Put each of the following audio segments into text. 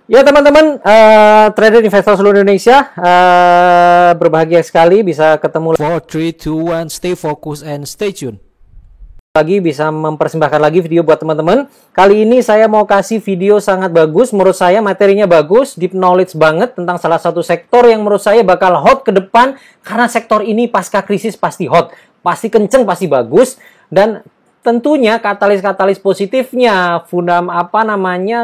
Ya teman-teman, trader investor seluruh Indonesia, berbahagia sekali bisa ketemu 4, 3, 2, 1, stay focused and stay tuned. lagi, bisa mempersembahkan lagi video buat teman-teman. Kali ini saya mau kasih video sangat bagus, menurut saya materinya bagus, deep knowledge banget tentang salah satu sektor yang menurut saya bakal hot ke depan, karena sektor ini pasca krisis pasti hot, pasti kenceng, pasti bagus, dan tentunya katalis-katalis positifnya,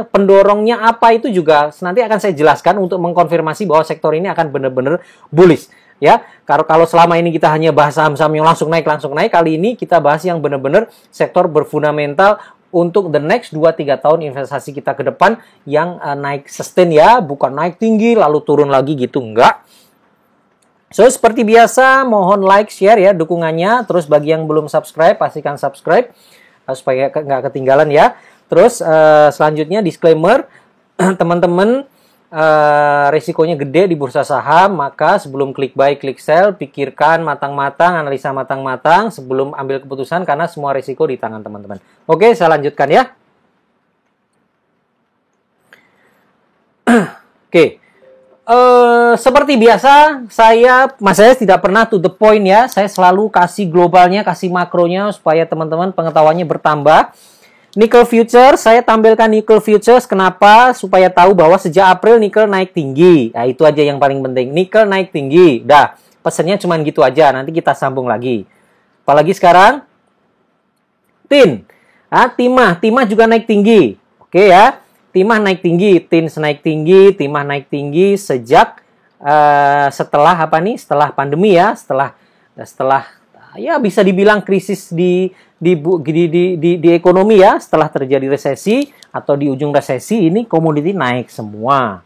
pendorongnya apa itu juga nanti akan saya jelaskan untuk mengkonfirmasi bahwa sektor ini akan benar-benar bullish. Ya, kalau selama ini kita hanya bahas saham-saham yang langsung naik, kali ini kita bahas yang benar-benar sektor berfundamental untuk the next 2-3 tahun investasi kita ke depan yang naik sustain ya, bukan naik tinggi lalu turun lagi gitu, enggak. So, seperti biasa, mohon like, share ya dukungannya. Terus bagi yang belum subscribe, pastikan subscribe supaya nggak ketinggalan ya. Terus selanjutnya disclaimer, teman-teman, risikonya gede di bursa saham, maka sebelum klik buy, klik sell, pikirkan matang-matang, analisa matang-matang sebelum ambil keputusan, karena semua risiko di tangan teman-teman. Oke, saya lanjutkan ya. Oke. Seperti biasa, saya tidak pernah to the point ya. Saya selalu kasih globalnya, kasih makronya supaya teman-teman pengetahuannya bertambah. Nickel Futures, saya tampilkan Nickel Futures. Kenapa? Supaya tahu bahwa sejak April Nickel naik tinggi. Nah, itu aja yang paling penting. Nickel naik tinggi. Dah, pesannya cuma gitu aja. Nanti kita sambung lagi. Apalagi sekarang? Tin. Timah juga naik tinggi. Oke ya. Timah naik tinggi, Tins naik tinggi, Timah naik tinggi sejak setelah Setelah pandemi ya, setelah ya bisa dibilang krisis di ekonomi ya, setelah terjadi resesi atau di ujung resesi ini komoditi naik semua.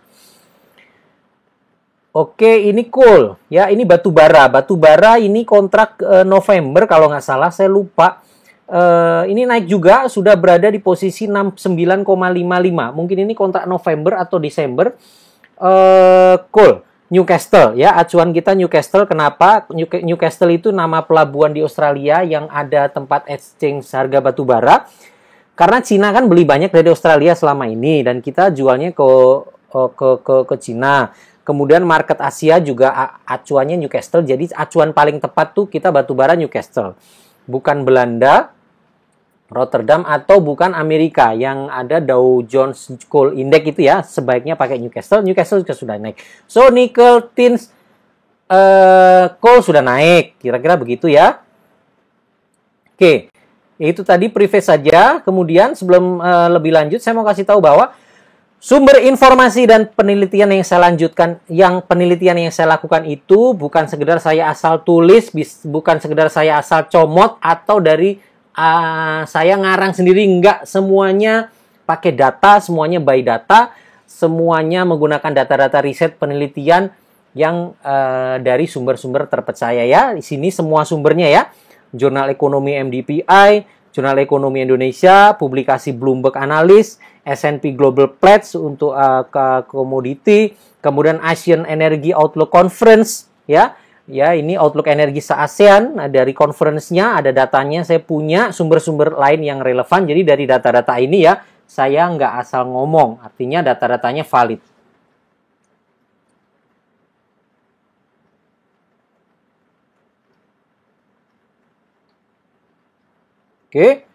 Oke, ini coal ya, ini batu bara. Batu bara ini kontrak November kalau nggak salah, saya lupa. Ini naik juga, sudah berada di posisi 69,55. Mungkin ini kontrak November atau Desember. Coal Newcastle ya, acuan kita Newcastle. Kenapa? Newcastle itu nama pelabuhan di Australia yang ada tempat exchange harga batu bara. Karena Cina kan beli banyak dari Australia selama ini dan kita jualnya ke Cina. Kemudian market Asia juga acuannya Newcastle. Jadi acuan paling tepat tuh kita batu bara Newcastle. Bukan Belanda, Rotterdam, atau bukan Amerika yang ada Dow Jones Coal Index itu ya, sebaiknya pakai Newcastle. Newcastle juga sudah naik. So, nickel, tins, coal sudah naik. Kira-kira begitu ya. Oke, itu tadi preface saja. Kemudian sebelum lebih lanjut, saya mau kasih tahu bahwa sumber informasi dan penelitian yang saya lakukan itu bukan sekedar saya asal tulis, bukan sekedar saya asal comot atau dari saya ngarang sendiri, enggak. Semuanya pakai data, semuanya by data, semuanya menggunakan data-data riset penelitian yang dari sumber-sumber terpercaya ya. Di sini semua sumbernya ya. Jurnal Ekonomi MDPI, Jurnal Ekonomi Indonesia, publikasi Bloomberg Analyst, S&P Global Platts untuk komoditi, kemudian Asian Energy Outlook Conference ya. Ya, ini Outlook Energi se-ASEAN, dari conference-nya ada datanya, saya punya sumber-sumber lain yang relevan. Jadi dari data-data ini ya, saya nggak asal ngomong, artinya data-datanya valid. Oke.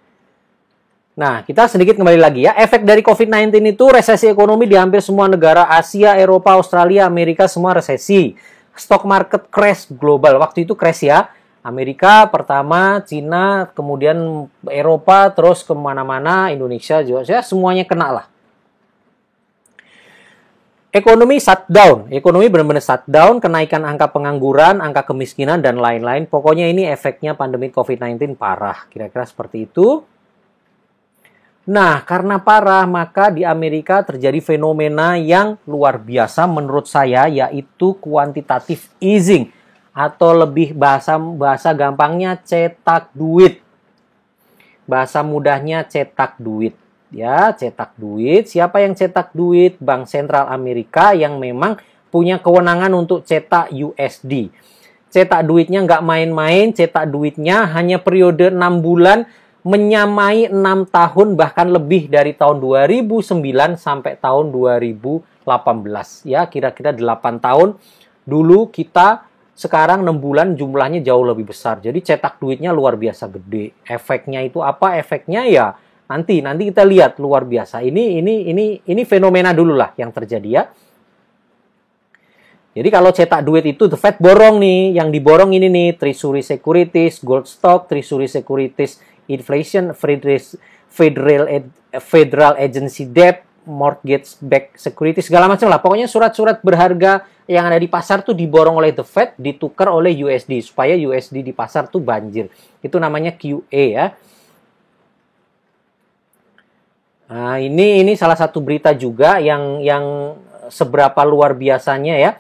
Nah, kita sedikit kembali lagi ya. Efek dari COVID-19 itu resesi ekonomi di hampir semua negara Asia, Eropa, Australia, Amerika, semua resesi. Stock market crash global. Waktu itu crash ya. Amerika pertama, Cina, kemudian Eropa, terus kemana-mana, Indonesia juga. Ya, semuanya kena lah. Ekonomi shutdown. Ekonomi benar-benar shutdown. Kenaikan angka pengangguran, angka kemiskinan, dan lain-lain. Pokoknya ini efeknya pandemi COVID-19 parah. Kira-kira seperti itu. Nah, karena parah, maka di Amerika terjadi fenomena yang luar biasa menurut saya, yaitu quantitative easing, atau lebih bahasa gampangnya cetak duit. Bahasa mudahnya cetak duit. Ya, cetak duit. Siapa yang cetak duit? Bank Sentral Amerika yang memang punya kewenangan untuk cetak USD. Cetak duitnya nggak main-main, cetak duitnya hanya periode 6 bulan menyamai 6 tahun bahkan lebih dari tahun 2009 sampai tahun 2018. Ya, kira-kira 8 tahun dulu kita, sekarang 6 bulan jumlahnya jauh lebih besar. Jadi cetak duitnya luar biasa gede. Efeknya itu apa? Efeknya ya nanti kita lihat luar biasa. Ini fenomena dulu lah yang terjadi ya. Jadi kalau cetak duit itu the Fed borong nih, yang diborong ini nih Treasury Securities, Gold Stock, Treasury Securities, Inflation, Federal Agency Debt, Mortgage Backed Securities, segala macam lah. Pokoknya surat-surat berharga yang ada di pasar tuh diborong oleh the Fed, ditukar oleh USD supaya USD di pasar tuh banjir. Itu namanya QE ya. Nah, ini salah satu berita juga yang seberapa luar biasanya ya.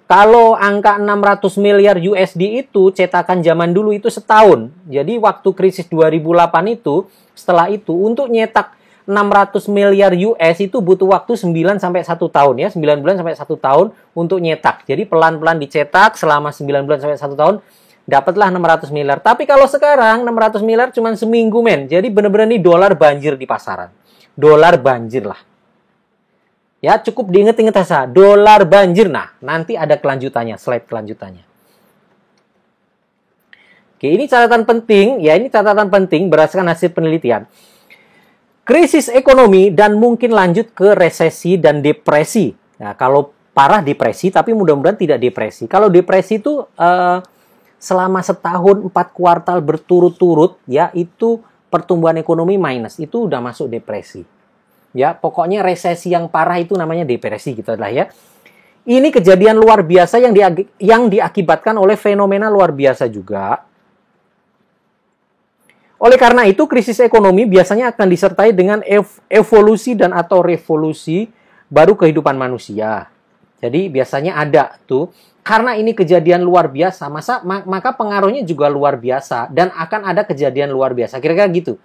Kalau angka 600 miliar USD itu cetakan zaman dulu itu setahun. Jadi waktu krisis 2008 itu, setelah itu untuk nyetak 600 miliar US itu butuh waktu 9 sampai 1 tahun ya, 9 bulan sampai 1 tahun untuk nyetak. Jadi pelan-pelan dicetak selama 9 bulan sampai 1 tahun, dapatlah 600 miliar. Tapi kalau sekarang 600 miliar cuma seminggu men. Jadi bener-bener nih dolar banjir di pasaran. Dolar banjir lah. Ya, cukup diinget-inget saja. Dolar banjir. Nah, nanti ada kelanjutannya, slide kelanjutannya. Oke, ini catatan penting. Ya, ini catatan penting berdasarkan hasil penelitian. Krisis ekonomi dan mungkin lanjut ke resesi dan depresi. Nah, kalau parah depresi, tapi mudah-mudahan tidak depresi. Kalau depresi itu selama setahun 4 kuartal berturut-turut, ya, itu pertumbuhan ekonomi minus. Itu udah masuk depresi. Ya, pokoknya resesi yang parah itu namanya depresi gitu lah ya. Ini kejadian luar biasa yang diakibatkan oleh fenomena luar biasa juga. Oleh karena itu, krisis ekonomi biasanya akan disertai dengan evolusi dan atau revolusi baru kehidupan manusia. Jadi biasanya ada tuh, karena ini kejadian luar biasa, maka pengaruhnya juga luar biasa dan akan ada kejadian luar biasa. Kira-kira gitu.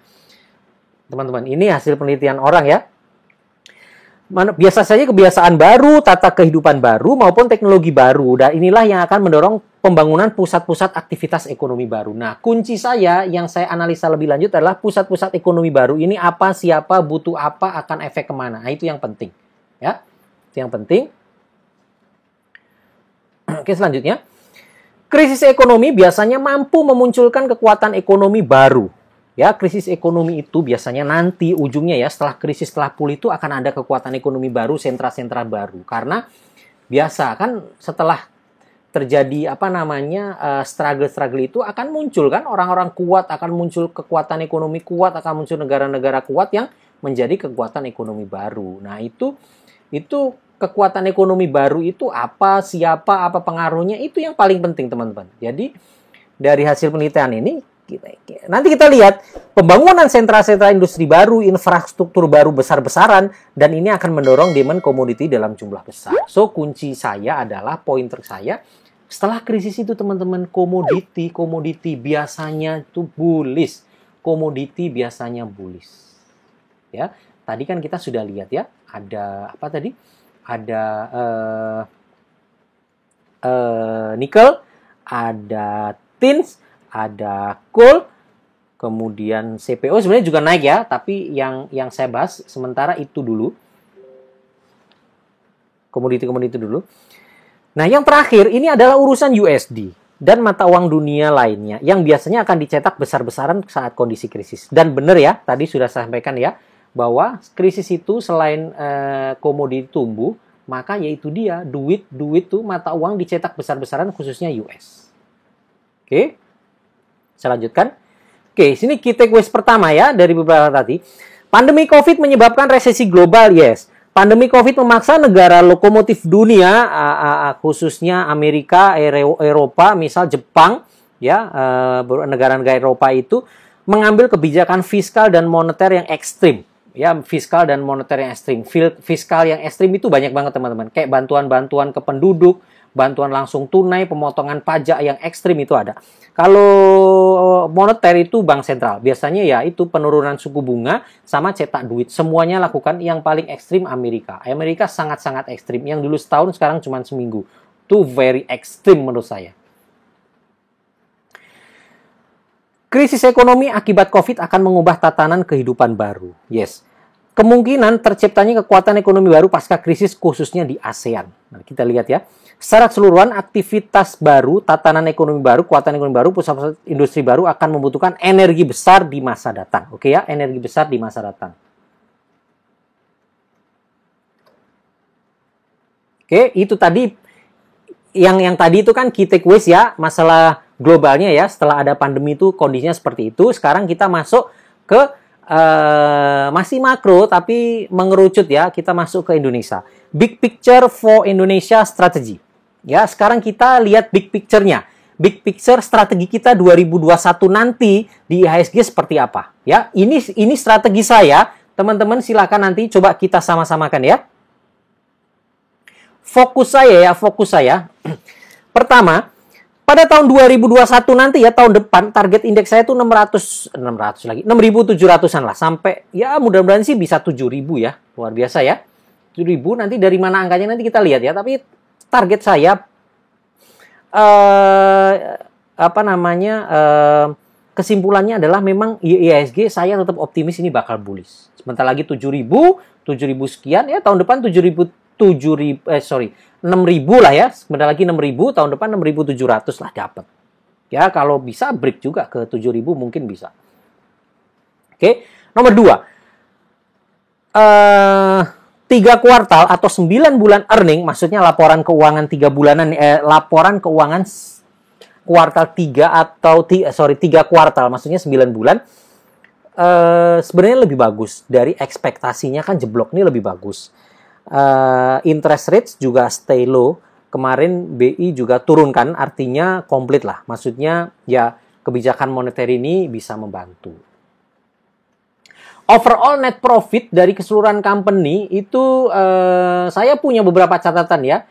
Teman-teman, ini hasil penelitian orang ya. Biasa saja kebiasaan baru, tata kehidupan baru, maupun teknologi baru. Dan inilah yang akan mendorong pembangunan pusat-pusat aktivitas ekonomi baru. Nah, kunci saya yang saya analisa lebih lanjut adalah pusat-pusat ekonomi baru. Ini apa, siapa, butuh apa, akan efek kemana. Nah, itu yang penting. Ya, itu yang penting. Oke, selanjutnya. Krisis ekonomi biasanya mampu memunculkan kekuatan ekonomi baru. Ya, krisis ekonomi itu biasanya nanti ujungnya ya, setelah krisis, setelah pulih itu akan ada kekuatan ekonomi baru, sentra-sentra baru. Karena biasa kan setelah terjadi struggle itu akan muncul kan orang-orang kuat, akan muncul kekuatan ekonomi kuat, akan muncul negara-negara kuat yang menjadi kekuatan ekonomi baru. Nah, itu kekuatan ekonomi baru itu apa, siapa, apa pengaruhnya, itu yang paling penting teman-teman. Jadi dari hasil penelitian ini nanti kita lihat pembangunan sentra-sentra industri baru, infrastruktur baru besar-besaran, dan ini akan mendorong demand komoditi dalam jumlah besar. So, kunci saya adalah, pointer saya, setelah krisis itu teman-teman, komoditi biasanya itu bullish. Komoditi biasanya bullish. Ya, tadi kan kita sudah lihat ya, ada apa tadi? Ada nikel, ada tins, ada coal, kemudian CPO sebenarnya juga naik ya, tapi yang saya bahas sementara itu dulu. Komoditi-komoditi dulu. Nah, yang terakhir ini adalah urusan USD dan mata uang dunia lainnya yang biasanya akan dicetak besar-besaran saat kondisi krisis. Dan benar ya, tadi sudah saya sampaikan ya, bahwa krisis itu selain komoditi tumbuh, maka yaitu dia, duit tuh mata uang dicetak besar-besaran khususnya US. Oke. Saya lanjutkan. Oke, sini key takeaways pertama ya dari beberapa tadi. Pandemi COVID menyebabkan resesi global, yes. Pandemi COVID memaksa negara lokomotif dunia, khususnya Amerika, Eropa, misal Jepang, ya, negara-negara Eropa itu mengambil kebijakan fiskal dan moneter yang ekstrim. Ya, fiskal dan moneter yang ekstrim. Fiskal yang ekstrim itu banyak banget teman-teman. Kayak bantuan-bantuan ke penduduk, bantuan langsung tunai, pemotongan pajak yang ekstrim itu ada. Kalau moneter itu bank sentral, biasanya ya itu penurunan suku bunga sama cetak duit. Semuanya lakukan. Yang paling ekstrim Amerika. Amerika sangat-sangat ekstrim. Yang dulu setahun, sekarang cuma seminggu. Itu very ekstrim menurut saya. Krisis ekonomi akibat COVID akan mengubah tatanan kehidupan baru. Yes. Kemungkinan terciptanya kekuatan ekonomi baru pasca krisis khususnya di ASEAN. Nah, kita lihat ya. Secara keseluruhan, aktivitas baru, tatanan ekonomi baru, kekuatan ekonomi baru, pusat-pusat industri baru akan membutuhkan energi besar di masa datang. Oke ya, energi besar di masa datang. Oke, itu tadi yang tadi itu kan key takeaways ya, masalah globalnya ya, setelah ada pandemi itu kondisinya seperti itu. Sekarang kita masuk ke masih makro tapi mengerucut ya, kita masuk ke Indonesia. Big picture for Indonesia strategy. Ya, sekarang kita lihat big picture-nya. Big picture strategi kita 2021 nanti di IHSG seperti apa? Ya, ini strategi saya. Teman-teman silakan nanti coba kita sama-samakan ya. Fokus saya. Pertama, pada tahun 2021 nanti ya, tahun depan target indeks saya itu 6.700-an lah, sampai ya mudah-mudahan sih bisa 7.000 ya. Luar biasa ya. 7.000 nanti dari mana angkanya nanti kita lihat ya, tapi target saya kesimpulannya adalah memang IHSG saya tetap optimis ini bakal bullish. Sebentar lagi 7.000 sekian ya, tahun depan 6.000 lah ya, sebentar lagi 6.000, tahun depan 6.700 lah dapat. Ya, kalau bisa break juga ke 7.000 mungkin bisa. Oke, nomor 2. 3 kuartal atau 9 bulan earning, maksudnya laporan keuangan 3 bulanan, laporan keuangan kuartal 3 atau 3 kuartal, maksudnya 9 bulan. Sebenarnya lebih bagus dari ekspektasinya, kan jeblok ini lebih bagus. Interest rates juga stay low. Kemarin BI juga turunkan, artinya komplit lah. Maksudnya ya kebijakan moneter ini bisa membantu. Overall net profit dari keseluruhan company itu saya punya beberapa catatan ya.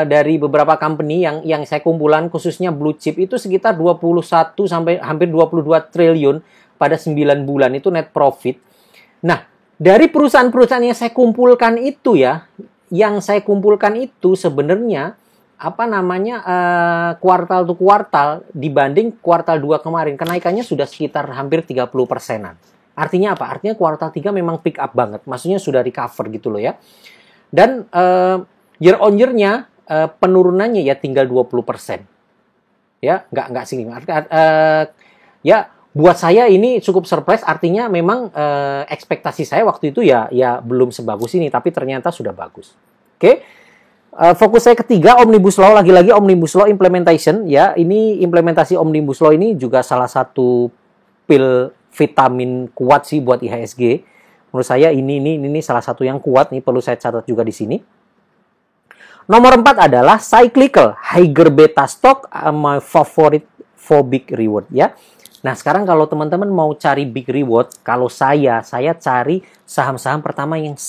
Dari beberapa company yang saya kumpulan, khususnya blue chip itu sekitar 21 sampai hampir 22 triliun pada 9 bulan itu net profit. Nah, dari perusahaan-perusahaan yang saya kumpulkan itu ya, sebenarnya kuartal to kuartal dibanding kuartal 2 kemarin kenaikannya sudah sekitar hampir 30%-an. Artinya apa? Artinya kuartal 3 memang pick up banget, maksudnya sudah recover gitu loh ya. Dan year on year-nya penurunannya ya tinggal 20%. Ya, nggak signifikan. Ya, buat saya ini cukup surprise, artinya memang ekspektasi saya waktu itu ya belum sebagus ini, tapi ternyata sudah bagus. Oke. Fokus saya ketiga, Omnibus Law, lagi-lagi Omnibus Law implementation ya. Ini implementasi Omnibus Law ini juga salah satu pil vitamin kuat sih buat IHSG. Menurut saya ini salah satu yang kuat nih, perlu saya catat juga di sini. Nomor 4 adalah cyclical higher beta stock, my favorite for big reward ya. Nah, sekarang kalau teman-teman mau cari big reward, kalau saya cari saham-saham pertama yang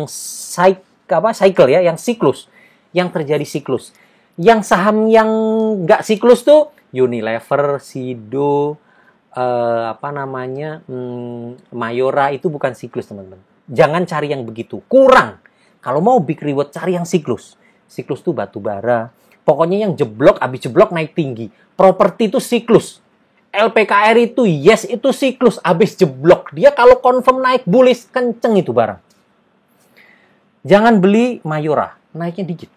cycle ya, yang siklus, yang terjadi siklus. Yang saham yang nggak siklus tuh Unilever, Sido, Mayora, itu bukan siklus, teman-teman. Jangan cari yang begitu, kurang. Kalau mau big reward, cari yang siklus. Siklus tuh batu bara. Pokoknya yang jeblok, abis jeblok naik tinggi. Properti itu siklus. LPKR itu yes, itu siklus, abis jeblok. Dia kalau confirm naik bullish, kenceng itu barang. Jangan beli Mayora, naiknya dikit.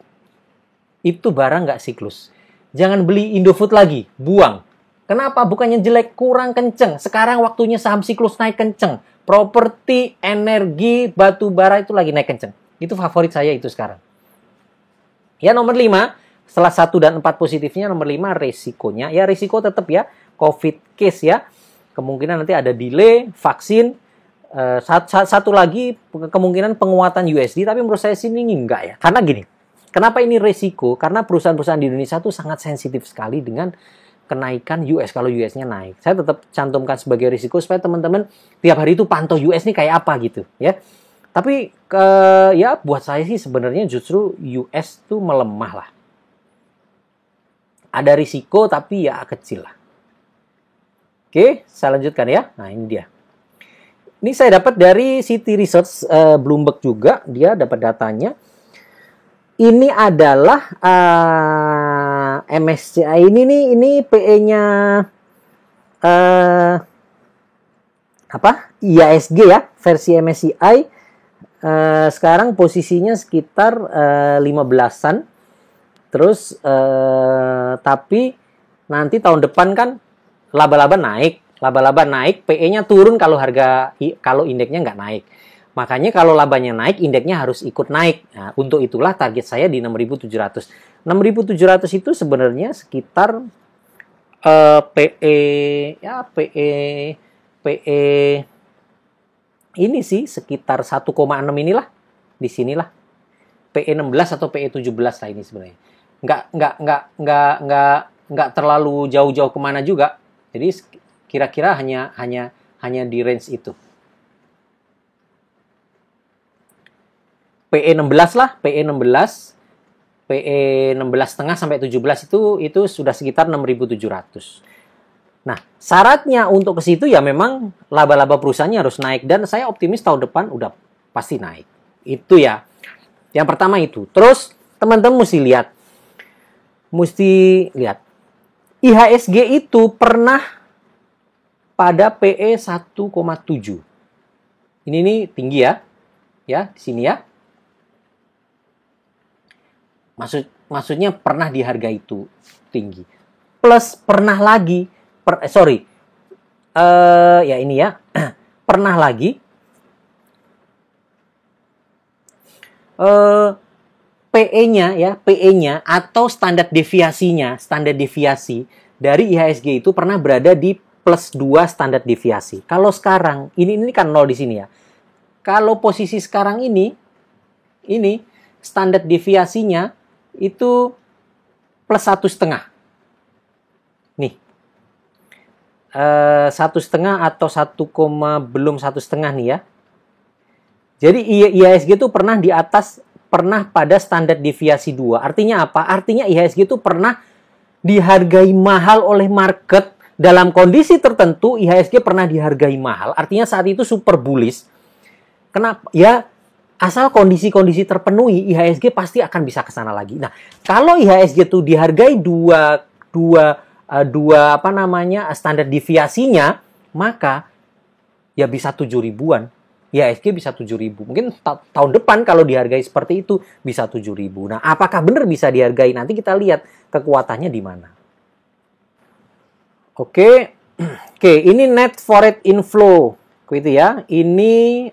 Itu barang nggak siklus. Jangan beli Indofood lagi, buang. Kenapa? Bukannya jelek, kurang kenceng. Sekarang waktunya saham siklus naik kenceng. Properti, energi, batu bara itu lagi naik kenceng. Itu favorit saya itu sekarang. Ya, nomor 5, setelah 1 dan 4 positifnya, nomor 5 resikonya. Ya, risiko tetap ya. COVID case ya, kemungkinan nanti ada delay vaksin. Satu lagi kemungkinan penguatan USD, tapi menurut saya sih ini enggak ya. Karena gini, kenapa ini resiko? Karena perusahaan-perusahaan di Indonesia tuh sangat sensitif sekali dengan kenaikan US kalau US-nya naik. Saya tetap cantumkan sebagai risiko supaya teman-teman tiap hari itu pantau US ini kayak apa gitu ya. Tapi ya buat saya sih sebenarnya justru US tuh melemah lah. Ada risiko tapi ya kecil lah. Oke, saya lanjutkan ya. Nah, ini dia. Ini saya dapat dari Citi Research, Bloomberg juga. Dia dapat datanya. Ini adalah MSCI. Ini PE-nya eh IHSG ya, versi MSCI sekarang posisinya sekitar 15-an. Terus tapi nanti tahun depan kan laba-laba naik, PE-nya turun kalau indeksnya nggak naik. Makanya kalau labanya naik, indeksnya harus ikut naik. Nah, untuk itulah target saya di 6.700. 6.700 itu sebenarnya sekitar PE ini sih sekitar 1,6 inilah, di sinilah. PE 16 atau PE 17 lah ini sebenarnya. Nggak terlalu jauh-jauh kemana juga. Jadi kira-kira hanya di range itu. PE 16 lah, PE 16 setengah sampai 17 itu sudah sekitar 6.700. Nah, syaratnya untuk ke situ ya memang laba-laba perusahaannya harus naik, dan saya optimis tahun depan udah pasti naik. Itu ya. Yang pertama itu. Terus teman-teman mesti lihat. IHSG itu pernah pada PE 1,7. Ini tinggi ya. Ya, di sini ya. Maksudnya pernah di harga itu tinggi. Plus pernah lagi, ya ini ya, pernah lagi PE-nya atau standar deviasi dari IHSG itu pernah berada di plus 2 standar deviasi. Kalau sekarang, ini kan 0 di sini ya. Kalau posisi sekarang ini standar deviasinya itu plus 1,5. Nih. 1,5 atau 1, belum 1,5 nih ya. Jadi IHSG itu pernah pada standar deviasi 2. Artinya apa? Artinya IHSG itu pernah dihargai mahal oleh market. Dalam kondisi tertentu IHSG pernah dihargai mahal. Artinya saat itu super bullish. Kenapa? Ya, asal kondisi-kondisi terpenuhi, IHSG pasti akan bisa ke sana lagi. Nah, kalau IHSG itu dihargai dua standar deviasinya, maka ya bisa 7.000-an. IHSG bisa 7.000. Mungkin tahun depan kalau dihargai seperti itu bisa 7.000. Nah, apakah benar bisa dihargai? Nanti kita lihat kekuatannya di mana. Oke, ini net foreign inflow, gitu ya. Ini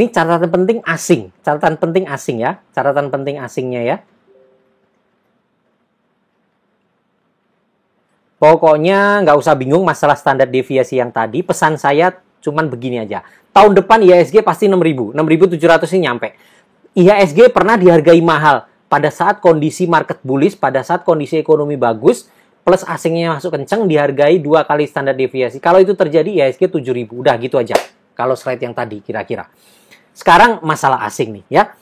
catatan penting asing ya, catatan penting asingnya ya. Pokoknya nggak usah bingung masalah standar deviasi yang tadi. Pesan saya cuman begini aja. Tahun depan IHSG pasti 6.000, 6.700 ini nyampe. IHSG pernah dihargai mahal pada saat kondisi market bullish, pada saat kondisi ekonomi bagus, plus asingnya masuk kenceng, dihargai 2 kali standar deviasi. Kalau itu terjadi IHSG 7.000, udah gitu aja. Kalau slide yang tadi kira-kira. Sekarang masalah asing nih ya.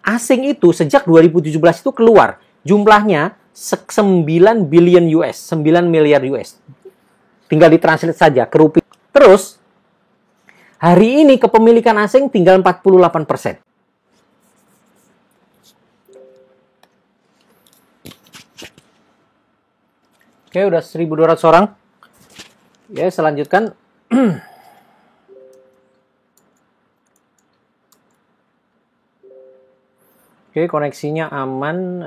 Asing itu sejak 2017 itu keluar. Jumlahnya 9 billion US, 9 miliar US. Tinggal ditranslate saja ke rupiah. Terus, hari ini kepemilikan asing tinggal 48%. Oke, udah 1.200 orang. Ya, selanjutkan. Oke, koneksinya aman.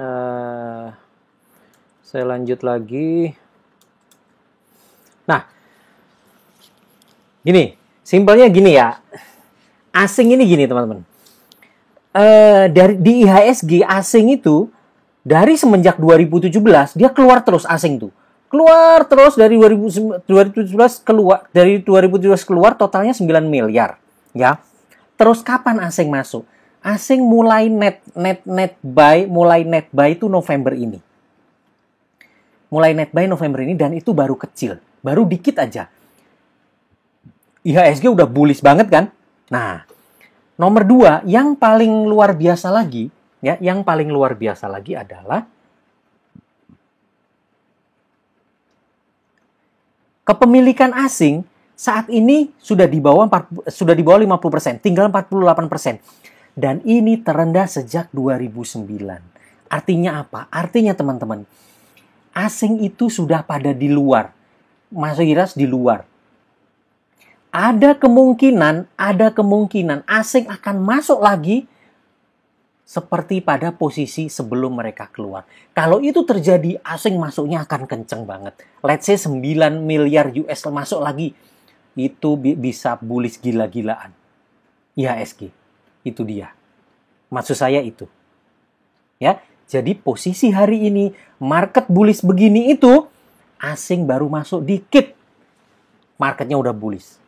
Saya lanjut lagi. Nah, gini, simpelnya gini ya. Asing ini gini, teman-teman. Di IHSG asing itu dari semenjak 2017 dia keluar terus asing tuh. Keluar terus dari 2017 keluar, dari 2017 keluar totalnya 9 miliar, ya. Terus kapan asing masuk? Asing mulai net buy itu November ini. Mulai net buy November ini, dan itu baru kecil, baru dikit aja. IHSG udah bullish banget kan? Nah, nomor 2 yang paling luar biasa lagi, ya, yang paling luar biasa lagi adalah kepemilikan asing saat ini sudah di bawah 50%, tinggal 48%. Dan ini terendah sejak 2009. Artinya apa? Artinya teman-teman, Asing itu sudah pada di luar. Mayoritas di luar. Ada kemungkinan asing akan masuk lagi seperti pada posisi sebelum mereka keluar. Kalau itu terjadi, asing masuknya akan kenceng banget. Let's say 9 miliar US masuk lagi. Itu bisa bullish gila-gilaan. IHSG. Itu dia. Maksud saya itu. Ya, jadi posisi hari ini, market bullish begini itu, asing baru masuk dikit. Marketnya udah bullish.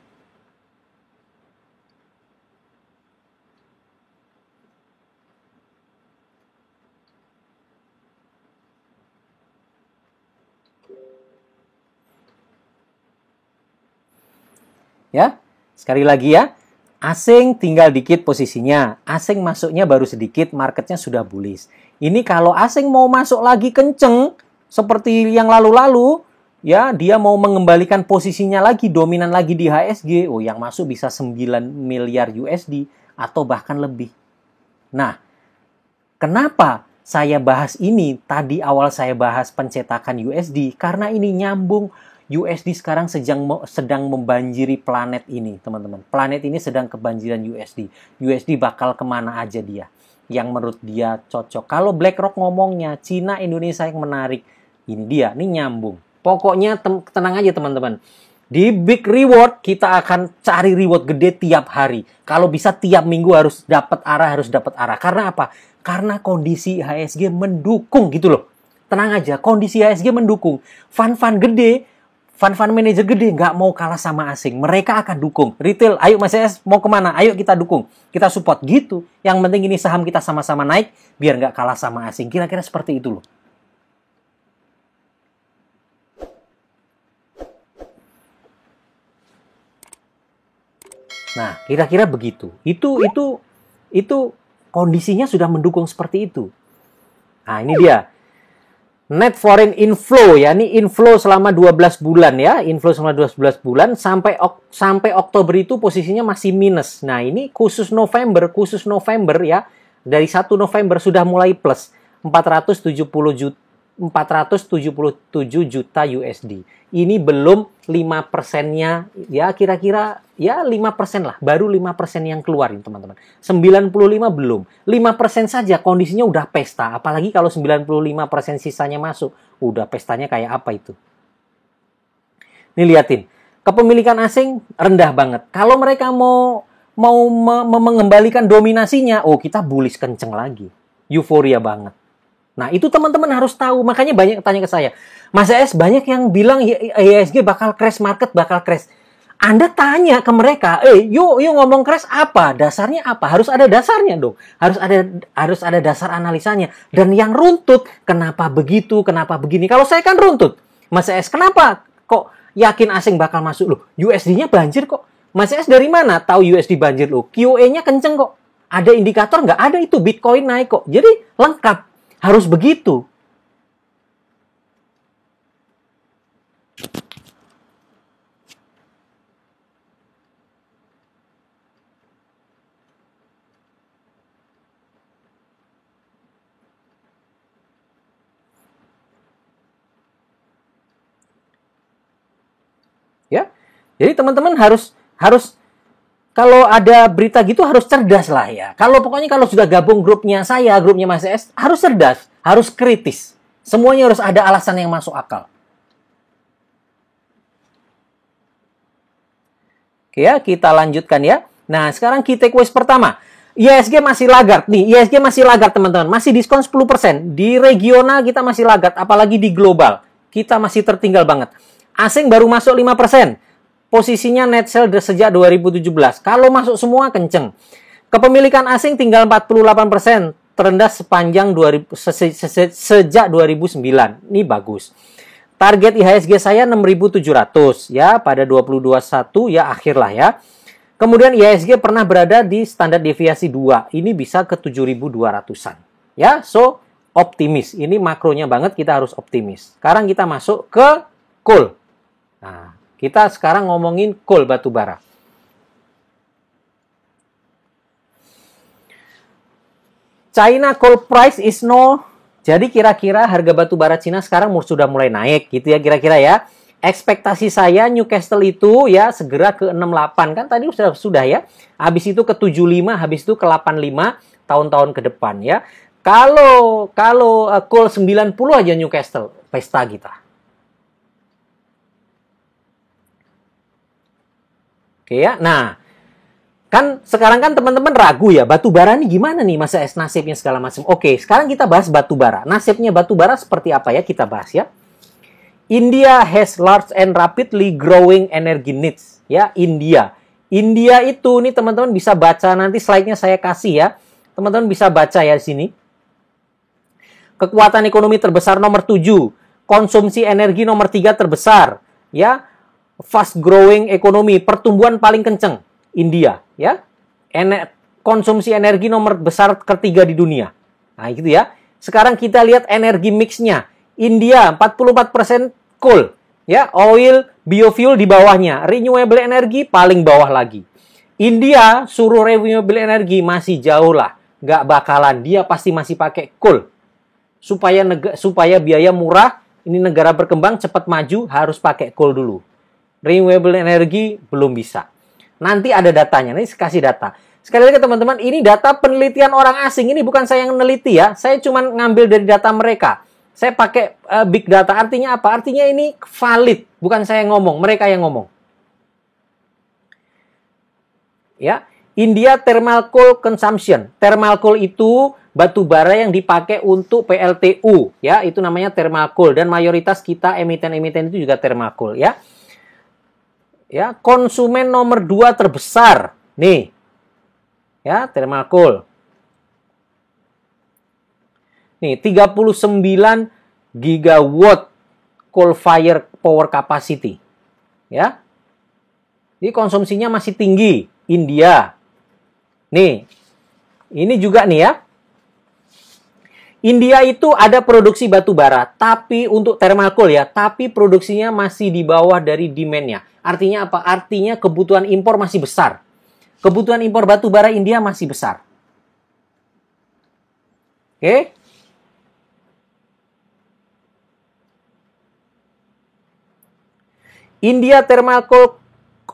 Ya, sekali lagi ya, asing tinggal dikit posisinya, asing masuknya baru sedikit, marketnya sudah bullish. Ini kalau asing mau masuk lagi kenceng, seperti yang lalu-lalu, ya dia mau mengembalikan posisinya lagi, dominan lagi di IHSG, oh yang masuk bisa 9 miliar USD atau bahkan lebih. Nah, kenapa saya bahas ini? Tadi awal saya bahas pencetakan USD, karena ini nyambung. USD sekarang sedang membanjiri planet ini, teman-teman. Planet ini sedang kebanjiran USD. USD bakal kemana aja dia, yang menurut dia cocok. Kalau BlackRock ngomongnya, Cina, Indonesia yang menarik. Ini dia, ini nyambung. Pokoknya tenang aja teman-teman. Di Big Reward, kita akan cari reward gede tiap hari. Kalau bisa tiap minggu harus dapat arah. Karena apa? Karena kondisi IHSG mendukung gitu loh. Tenang aja, kondisi IHSG mendukung. Fund-fund gede, fund manager gede nggak mau kalah sama asing. Mereka akan dukung. Retail, ayo Mas ES mau kemana? Ayo kita dukung. Kita support gitu. Yang penting ini saham kita sama-sama naik biar nggak kalah sama asing. Kira-kira seperti itu loh. Nah, kira-kira begitu. Itu kondisinya sudah mendukung seperti itu. Nah, ini dia. Net foreign inflow ya, ini inflow selama 12 bulan ya, inflow selama 12 bulan sampai Oktober itu posisinya masih minus. Nah, ini khusus November ya, dari 1 November sudah mulai plus 477 juta USD. Ini belum 5%-nya, ya kira-kira ya 5% lah, baru 5% yang keluar ini teman-teman. 95 belum. 5% saja kondisinya udah pesta, apalagi kalau 95% sisanya masuk, udah pestanya kayak apa itu. Nih liatin, kepemilikan asing rendah banget. Kalau mereka mau mengembalikan dominasinya, oh kita bullish kenceng lagi. Euforia banget. Nah, itu teman-teman harus tahu. Makanya banyak tanya ke saya, Mas ES banyak yang bilang IHSG bakal crash, market bakal crash. Anda tanya ke mereka, yuk ngomong crash apa? Dasarnya apa? Harus ada dasarnya dong. Harus ada dasar analisanya. Dan yang runtut, kenapa begitu, kenapa begini? Kalau saya kan runtut. Mas ES, kenapa kok yakin asing bakal masuk loh? USD-nya banjir kok. Mas ES dari mana tahu USD banjir loh? QE-nya kenceng kok. Ada indikator nggak? Ada itu, Bitcoin naik kok. Jadi lengkap. Harus begitu. Ya. Jadi teman-teman harus kalau ada berita gitu harus cerdas lah ya. Kalau sudah gabung grupnya saya, grupnya Mas ES, harus cerdas, harus kritis. Semuanya harus ada alasan yang masuk akal. Oke ya, kita lanjutkan ya. Nah, sekarang key takeaways pertama. IHSG masih laggard nih, IHSG masih laggard teman-teman, masih diskon 10%. Di regional kita masih laggard, apalagi di global. Kita masih tertinggal banget. Asing baru masuk 5%. Posisinya net sell sejak 2017. Kalau masuk semua kenceng. Kepemilikan asing tinggal 48%, terendah sepanjang sejak 2009. Ini bagus. Target IHSG saya 6.700 ya pada 2021 ya akhir lah ya. Kemudian IHSG pernah berada di standar deviasi 2. Ini bisa ke 7.200-an. Ya, so optimis. Ini makronya banget, kita harus optimis. Sekarang kita masuk ke coal. Nah, kita sekarang ngomongin coal batubara. China coal price is no Jadi kira-kira harga batu bara Cina sekarang sudah mulai naik gitu ya kira-kira ya. Ekspektasi saya Newcastle itu ya segera ke 68 kan tadi sudah ya. Habis itu ke 75, habis itu ke 85 tahun-tahun ke depan ya. Kalau call 90 aja Newcastle, pesta kita. Oke ya. Nah, kan sekarang kan teman-teman ragu ya, batu bara ini gimana nih masa nasibnya segala macam. Oke, sekarang kita bahas batu bara. Nasibnya batu bara seperti apa ya? Kita bahas ya. India has large and rapidly growing energy needs. Ya, India. India itu nih teman-teman bisa baca nanti slide-nya saya kasih ya. Teman-teman bisa baca ya di sini. Kekuatan ekonomi terbesar nomor 7, konsumsi energi nomor 3 terbesar, ya. Fast growing ekonomi, pertumbuhan paling kenceng India, ya. Konsumsi energi nomor besar ketiga di dunia. Nah, gitu ya. Sekarang kita lihat energi mix-nya. India 44% coal, ya, oil, biofuel di bawahnya. Renewable energy paling bawah lagi. India suruh renewable energy masih jauh lah, nggak bakalan. Dia pasti masih pakai coal. Supaya biaya murah, ini negara berkembang cepat maju harus pakai coal dulu. Renewable energy belum bisa. Nanti ada datanya, ini kasih data. Sekali lagi teman-teman, ini data penelitian orang asing. Ini bukan saya yang meneliti ya. Saya cuma ngambil dari data mereka. Saya pakai big data. Artinya apa? Artinya ini valid. Bukan saya yang ngomong, mereka yang ngomong. Ya, India thermal coal consumption. Thermal coal itu batu bara yang dipakai untuk PLTU. Ya, itu namanya thermal coal. Dan mayoritas kita emiten-emiten itu juga thermal coal. Ya, ya, konsumen nomor 2 terbesar. Nih. Ya, thermal coal. Nih, 39 gigawatt coal fire power capacity. Ya. Jadi konsumsinya masih tinggi India. Nih. Ini juga nih ya. India itu ada produksi batu bara, tapi untuk thermal coal ya, tapi produksinya masih di bawah dari demand-nya. Artinya apa? Artinya kebutuhan impor masih besar. Kebutuhan impor batu bara India masih besar. Oke? India thermal coal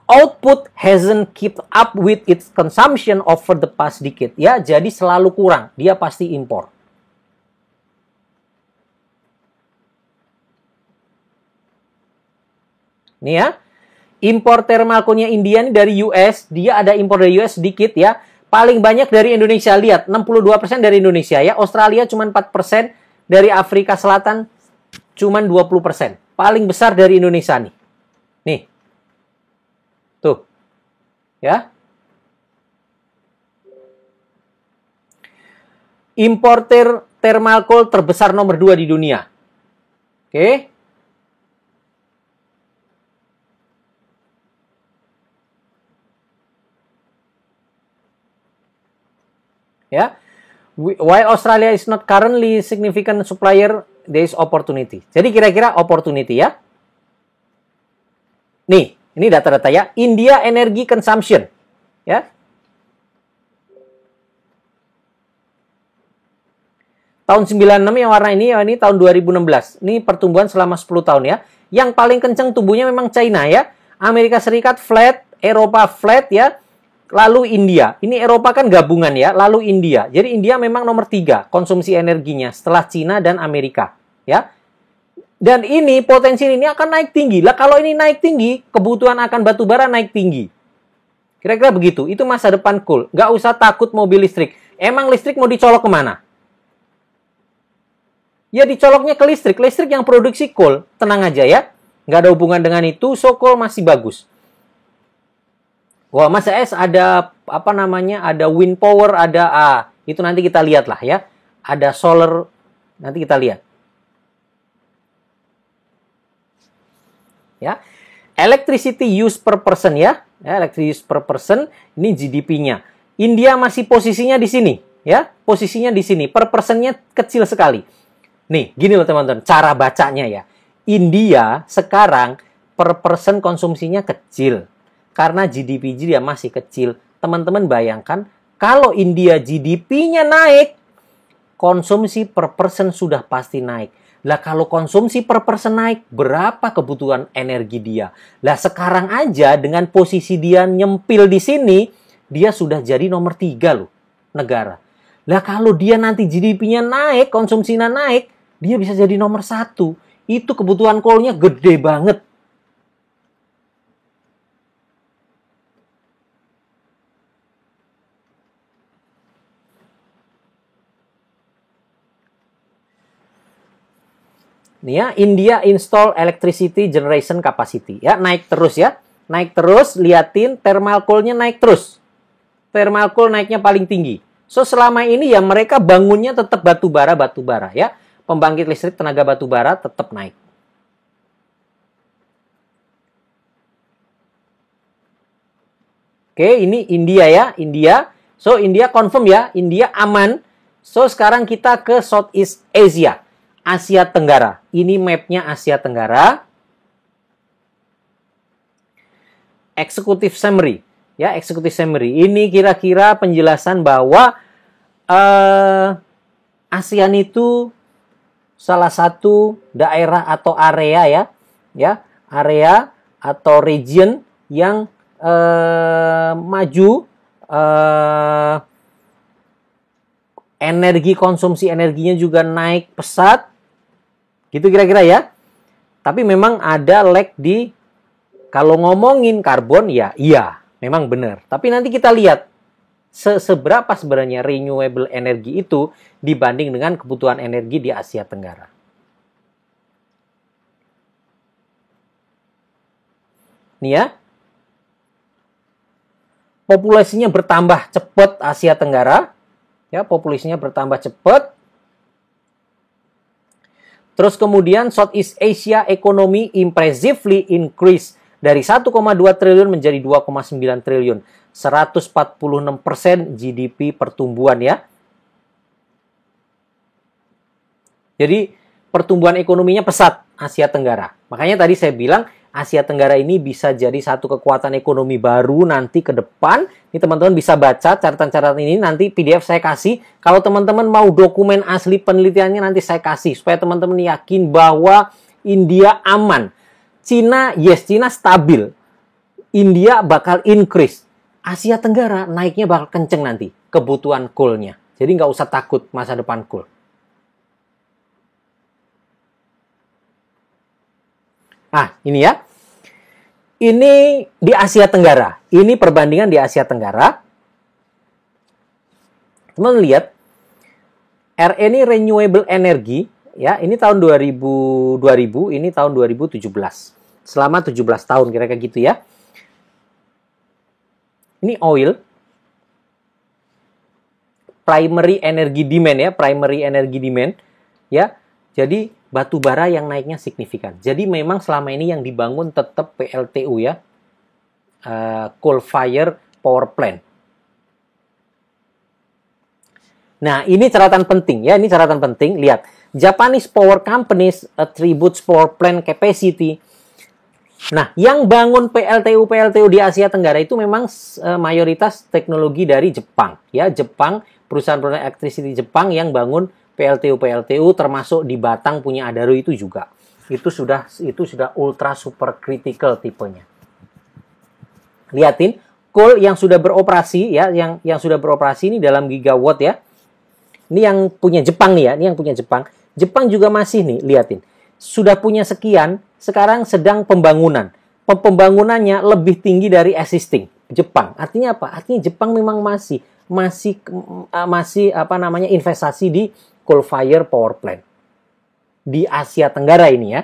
output hasn't kept up with its consumption over the past decade. Ya, jadi selalu kurang. Dia pasti impor. Nih ya. Impor thermal coal-nya India nih dari US, dia ada impor dari US sedikit ya. Paling banyak dari Indonesia, lihat 62% dari Indonesia ya. Australia cuma 4%, dari Afrika Selatan cuma 20%. Paling besar dari Indonesia nih. Nih. Tuh. Ya. Importer thermal coal terbesar nomor 2 di dunia. Oke. Ya. While Australia is not currently significant supplier, there is opportunity. Jadi kira-kira opportunity ya. Nih, ini data-data ya. India energy consumption. Ya. Tahun 96 yang warna ini tahun 2016. Ini pertumbuhan selama 10 tahun ya. Yang paling kencang tumbuhnya memang China ya. Amerika Serikat flat, Eropa flat ya. Lalu India. Ini Eropa kan gabungan ya. Lalu India. Jadi India memang nomor 3 konsumsi energinya setelah Cina dan Amerika. Ya. Dan ini potensi ini akan naik tinggi. Lah kalau ini naik tinggi, kebutuhan akan batu bara naik tinggi. Kira-kira begitu. Itu masa depan coal. Nggak usah takut mobil listrik. Emang listrik mau dicolok kemana? Ya dicoloknya ke listrik. Listrik yang produksi coal. Tenang aja ya. Nggak ada hubungan dengan itu. So coal masih bagus. Wah, Mas S ada apa namanya? Ada wind power, ada itu nanti kita lihat lah ya. Ada solar, nanti kita lihat. Ya. Electricity use per person ya. Electricity use per person ini GDP-nya. India masih posisinya di sini ya. Posisinya di sini. Per personnya kecil sekali. Nih, gini loh teman-teman, cara bacanya ya. India sekarang per person konsumsinya kecil. Karena GDP dia masih kecil. Teman-teman bayangkan, kalau India GDP-nya naik, konsumsi per person sudah pasti naik. Lah kalau konsumsi per person naik, berapa kebutuhan energi dia? Lah sekarang aja dengan posisi dia nyempil di sini, dia sudah jadi nomor 3 loh negara. Lah kalau dia nanti GDP-nya naik, konsumsinya naik, dia bisa jadi nomor 1. Itu kebutuhan coal-nya gede banget. Nih ya, India install electricity generation capacity. Ya, naik terus ya. Naik terus, liatin thermal coal-nya naik terus. Thermal coal naiknya paling tinggi. So, selama ini ya mereka bangunnya tetap batu bara ya. Pembangkit listrik tenaga batu bara tetap naik. Oke, ini India ya, India. So, India confirm ya, India aman. So, sekarang kita ke Southeast Asia. Asia Tenggara. Ini mapnya Asia Tenggara. Executive Summary. Ya, Executive Summary. Ini kira-kira penjelasan bahwa ASEAN itu salah satu daerah atau area ya. Ya, area atau region yang maju, konsumsi energinya juga naik pesat. Gitu kira-kira ya. Tapi memang ada lag di, kalau ngomongin karbon ya iya, memang benar. Tapi nanti kita lihat seberapa sebenarnya renewable energy itu dibanding dengan kebutuhan energi di Asia Tenggara. Nih ya. Populasinya bertambah cepat Asia Tenggara. Ya, populasinya bertambah cepat. Terus kemudian Southeast Asia economy impressively increase dari 1,2 triliun menjadi 2,9 triliun. 146% GDP pertumbuhan ya. Jadi pertumbuhan ekonominya pesat Asia Tenggara. Makanya tadi saya bilang Asia Tenggara ini bisa jadi satu kekuatan ekonomi baru nanti ke depan. Ini teman-teman bisa baca catatan-catatan ini, nanti PDF saya kasih. Kalau teman-teman mau dokumen asli penelitiannya nanti saya kasih. Supaya teman-teman yakin bahwa India aman. Cina, yes, Cina stabil. India bakal increase. Asia Tenggara naiknya bakal kenceng nanti kebutuhan coal-nya. Jadi nggak usah takut masa depan coal. Ah, ini ya. Ini di Asia Tenggara. Ini perbandingan di Asia Tenggara. Teman lihat, RE ini renewable energy, ya. Ini tahun 2000, ini tahun 2017. Selama 17 tahun kira-kira gitu ya. Ini oil. Primary energy demand ya, primary energy demand ya. Jadi batu bara yang naiknya signifikan. Jadi memang selama ini yang dibangun tetap PLTU ya, coal fire power plant. Nah ini catatan penting ya, ini catatan penting. Lihat, Japanese power companies attributes power plant capacity. Nah yang bangun PLTU di Asia Tenggara itu memang mayoritas teknologi dari Jepang ya, Jepang, perusahaan-perusahaan electricity Jepang yang bangun PLTU termasuk di Batang punya Adaro itu juga. Itu sudah ultra super critical tipenya. Lihatin coal yang sudah beroperasi ya, yang sudah beroperasi ini dalam gigawatt ya. Ini yang punya Jepang nih ya, ini yang punya Jepang. Jepang juga masih nih, lihatin. Sudah punya sekian, sekarang sedang pembangunan. Pembangunannya lebih tinggi dari existing Jepang. Artinya apa? Artinya Jepang memang masih investasi di coal fire power plant di Asia Tenggara ini ya.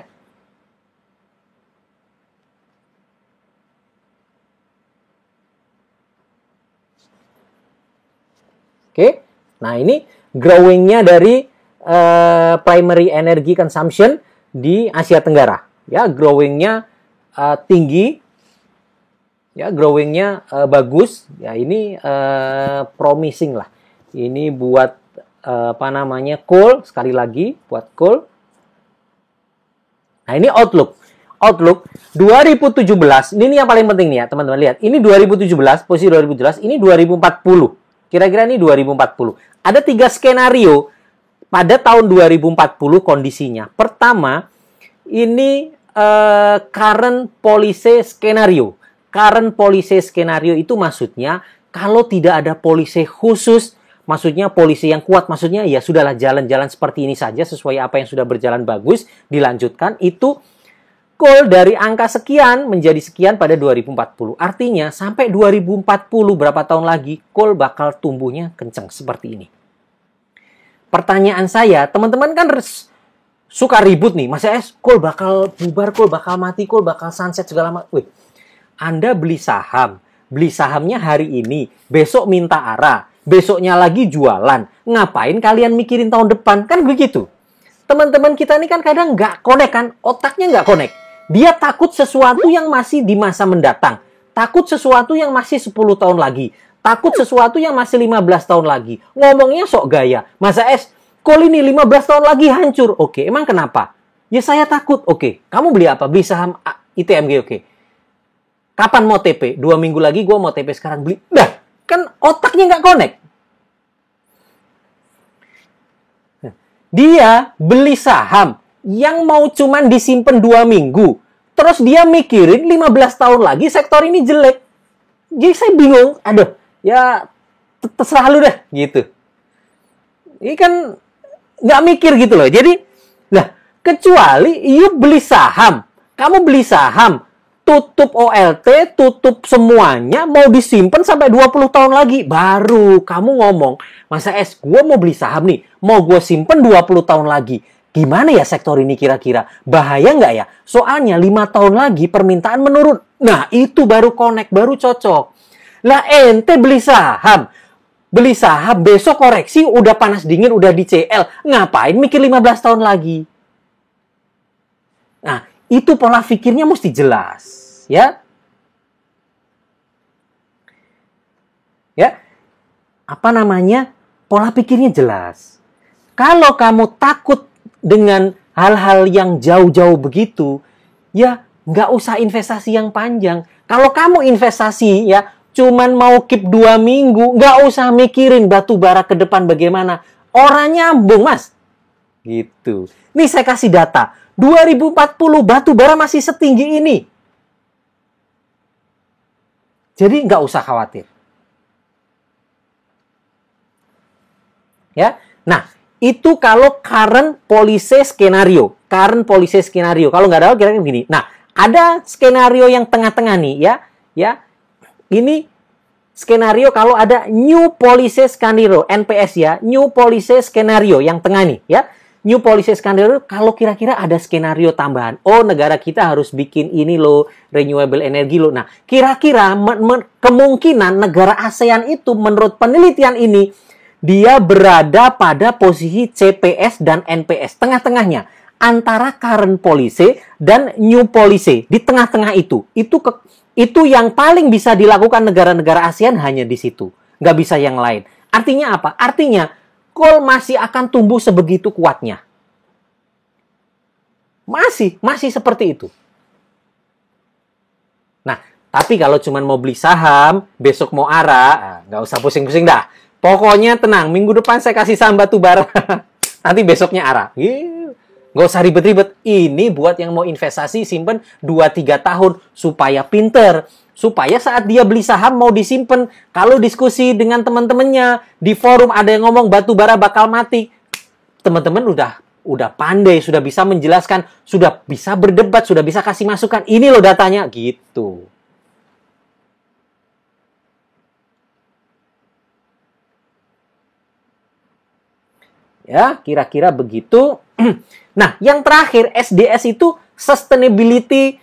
Oke. Nah, ini growing-nya dari primary energy consumption di Asia Tenggara. Ya, growing-nya tinggi. Ya, growing-nya bagus. Ya, ini promising lah. Ini buat coal, sekali lagi buat coal. Nah, ini outlook 2017, ini yang paling penting nih ya, teman-teman lihat. Ini 2017, posisi 2017, ini 2040. Kira-kira ini 2040. Ada 3 skenario pada tahun 2040 kondisinya. Pertama, ini current policy skenario. Current policy skenario itu maksudnya kalau tidak ada polisi khusus, maksudnya polisi yang kuat, maksudnya ya sudahlah jalan-jalan seperti ini saja sesuai apa yang sudah berjalan bagus, dilanjutkan, itu coal dari angka sekian menjadi sekian pada 2040. Artinya sampai 2040 berapa tahun lagi coal bakal tumbuhnya kenceng seperti ini. Pertanyaan saya, teman-teman kan suka ribut nih, Mas Es, coal bakal bubar, coal bakal mati, coal bakal sunset segala macam. Wih, Anda beli saham, beli sahamnya hari ini, besok minta arah, besoknya lagi jualan. Ngapain kalian mikirin tahun depan? Kan begitu. Teman-teman kita ini kan kadang nggak connect kan, otaknya nggak connect. Dia takut sesuatu yang masih di masa mendatang. Takut sesuatu yang masih 10 tahun lagi. Takut sesuatu yang masih 15 tahun lagi. Ngomongnya sok gaya. Masa Es, coal ini 15 tahun lagi hancur. Oke, emang kenapa? Ya saya takut. Oke, kamu beli apa? Beli saham ITMG, oke. Kapan mau TP? 2 minggu lagi gue mau TP sekarang beli. Dah, kan otaknya nggak connect. Dia beli saham yang mau cuman disimpan 2 minggu. Terus dia mikirin 15 tahun lagi sektor ini jelek. Jadi saya bingung. Aduh, ya terserah lu dah gitu. Ini kan nggak mikir gitu loh. Jadi, lah kecuali you beli saham. Kamu beli saham, tutup OLT, tutup semuanya, mau disimpan sampai 20 tahun lagi. Baru kamu ngomong, Masa Es, gue mau beli saham nih, mau gue simpen 20 tahun lagi. Gimana ya sektor ini kira-kira? Bahaya nggak ya? Soalnya 5 tahun lagi permintaan menurun. Nah, itu baru connect, baru cocok. Lah ente beli saham besok koreksi, udah panas dingin, udah di CL. Ngapain mikir 15 tahun lagi? Nah, itu pola pikirnya mesti jelas. Ya. Ya. Apa namanya? Pola pikirnya jelas. Kalau kamu takut dengan hal-hal yang jauh-jauh begitu, ya nggak usah investasi yang panjang. Kalau kamu investasi ya cuman mau keep 2 minggu, nggak usah mikirin batu bara ke depan bagaimana. Orang nyambung, Mas. Gitu. Nih saya kasih data. 2040 batu bara masih setinggi ini. Jadi nggak usah khawatir. Ya, nah itu kalau current policy skenario. Current policy skenario. Kalau nggak ada kira-kira begini. Nah, ada skenario yang tengah-tengah nih ya. Ya, ini skenario kalau ada new policy skenario, NPS ya. New policy skenario yang tengah nih ya. New policy skenario kalau kira-kira ada skenario tambahan. Oh, negara kita harus bikin ini loh, renewable energy loh. Nah, kira-kira kemungkinan negara ASEAN itu menurut penelitian ini dia berada pada posisi CPS dan NPS, tengah-tengahnya. Antara current policy dan new policy. Di tengah-tengah itu. Itu yang paling bisa dilakukan negara-negara ASEAN hanya di situ. Nggak bisa yang lain. Artinya apa? Artinya, coal masih akan tumbuh sebegitu kuatnya. Masih seperti itu. Nah, tapi kalau cuma mau beli saham, besok mau arah, nggak usah pusing-pusing dah. Pokoknya tenang, minggu depan saya kasih saham batu bara. Nanti besoknya arah. Nggak usah ribet-ribet. Ini buat yang mau investasi simpen 2-3 tahun. Supaya pinter. Supaya saat dia beli saham mau disimpan. Kalau diskusi dengan teman-temannya. Di forum ada yang ngomong batu bara bakal mati. Teman-teman udah pandai. Sudah bisa menjelaskan. Sudah bisa berdebat. Sudah bisa kasih masukan. Ini loh datanya. Gitu. Ya, kira-kira begitu. Nah, yang terakhir SDS itu sustainability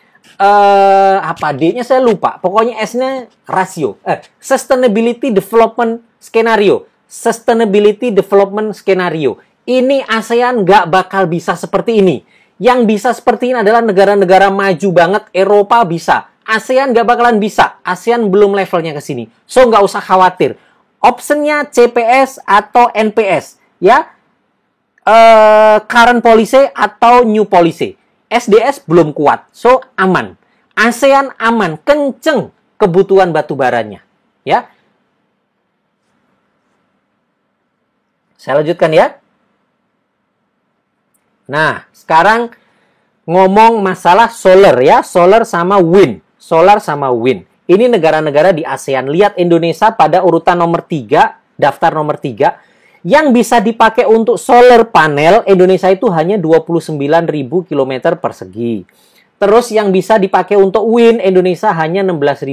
apa D-nya saya lupa. Pokoknya S-nya rasio. Sustainability development skenario. Sustainability development skenario. Ini ASEAN nggak bakal bisa seperti ini. Yang bisa seperti ini adalah negara-negara maju banget. Eropa bisa. ASEAN nggak bakalan bisa. ASEAN belum levelnya ke sini. So, nggak usah khawatir. Optionnya CPS atau NPS. Ya, current policy atau new policy. SDS belum kuat, so aman. ASEAN aman, kenceng kebutuhan batu baranya. Ya. Saya lanjutkan ya. Nah, sekarang ngomong masalah solar ya, solar sama wind. Solar sama wind. Ini negara-negara di ASEAN. Lihat Indonesia pada urutan nomor 3, daftar nomor 3. Yang bisa dipakai untuk solar panel, Indonesia itu hanya 29.000 km persegi. Terus yang bisa dipakai untuk wind, Indonesia hanya 16.000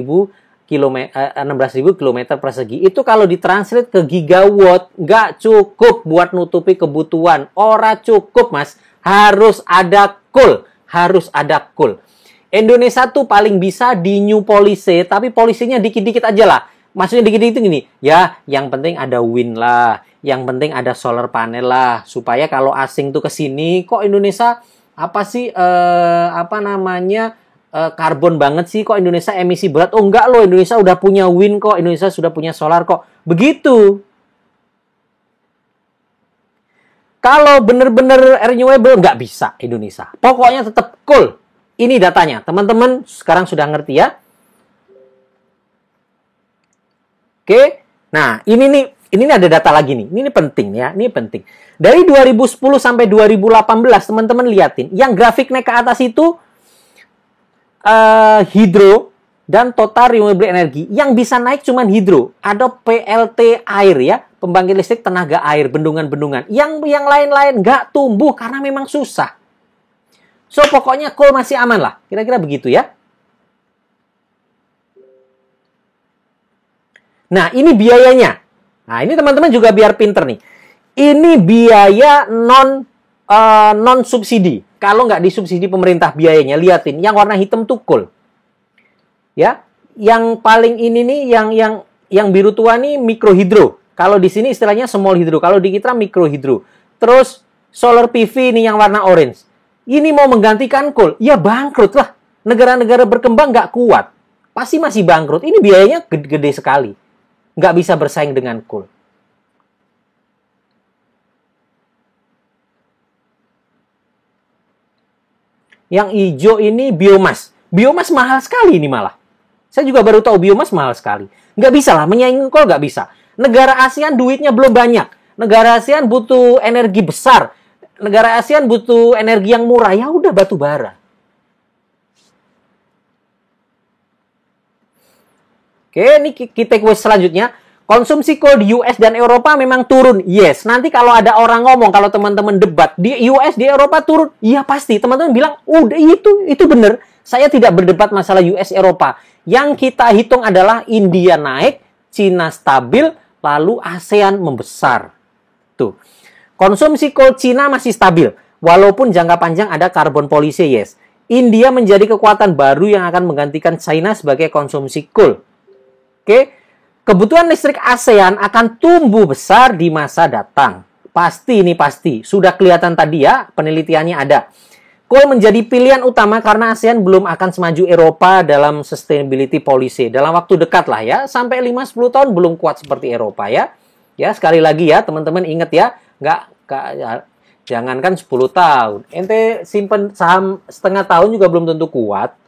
km persegi. Itu kalau ditranslate ke gigawatt, nggak cukup buat nutupi kebutuhan. Ora cukup, Mas. Harus ada coal. Harus ada coal. Indonesia tuh paling bisa di new policy, tapi polisinya dikit-dikit aja lah. Maksudnya dikit-dikit gini, ya yang penting ada wind lah, yang penting ada solar panel lah, supaya kalau asing tuh ke sini, kok Indonesia apa sih karbon banget sih, kok Indonesia emisi berat? Oh enggak loh, Indonesia udah punya wind kok, Indonesia sudah punya solar kok. Begitu. Kalau bener-bener renewable nggak bisa Indonesia. Pokoknya tetap coal. Ini datanya. Teman-teman sekarang sudah ngerti ya. Oke. Nah, ini ada data lagi nih. Ini penting ya. Ini penting. Dari 2010 sampai 2018, teman-teman liatin. Yang grafik naik ke atas itu hidro dan total renewable energy. Yang bisa naik cuman hidro. Ada PLT air ya. Pembangkit listrik tenaga air, bendungan-bendungan. Yang lain-lain nggak tumbuh karena memang susah. So, pokoknya coal masih aman lah. Kira-kira begitu ya. Nah, ini biayanya. Nah, ini teman-teman juga biar pinter nih. Ini biaya non subsidi. Kalau nggak disubsidi pemerintah biayanya, liatin. Yang warna hitam tuh coal. Ya, yang paling ini nih, yang biru tua nih mikrohidro. Kalau di sini istilahnya small hydro. Kalau di kita mikrohidro. Terus solar PV nih yang warna orange. Ini mau menggantikan coal, ya bangkrut lah. Negara-negara berkembang nggak kuat. Pasti masih bangkrut. Ini biayanya gede sekali. Nggak bisa bersaing dengan coal. Yang hijau ini biomas. Biomas mahal sekali ini malah. Saya juga baru tahu biomas mahal sekali. Nggak bisa lah, menyaingi coal nggak bisa. Negara ASEAN duitnya belum banyak. Negara ASEAN butuh energi besar. Negara ASEAN butuh energi yang murah. Ya udah batu bara. Oke, ini kita kuis selanjutnya. Konsumsi coal di US dan Eropa memang turun. Yes, nanti kalau ada orang ngomong, kalau teman-teman debat, di US, di Eropa turun. Iya pasti. Teman-teman bilang, udah itu benar. Saya tidak berdebat masalah US, Eropa. Yang kita hitung adalah India naik, Cina stabil, lalu ASEAN membesar. Tuh. Konsumsi coal Cina masih stabil, walaupun jangka panjang ada carbon policy, yes. India menjadi kekuatan baru yang akan menggantikan China sebagai konsumsi coal. Oke, kebutuhan listrik ASEAN akan tumbuh besar di masa datang. Pasti ini pasti. Sudah kelihatan tadi ya, penelitiannya ada. Coal menjadi pilihan utama karena ASEAN belum akan semaju Eropa dalam sustainability policy. Dalam waktu dekat lah ya, sampai 5-10 tahun belum kuat seperti Eropa ya. Ya, sekali lagi ya, teman-teman ingat ya, jangankan 10 tahun. Ente simpen saham setengah tahun juga belum tentu kuat.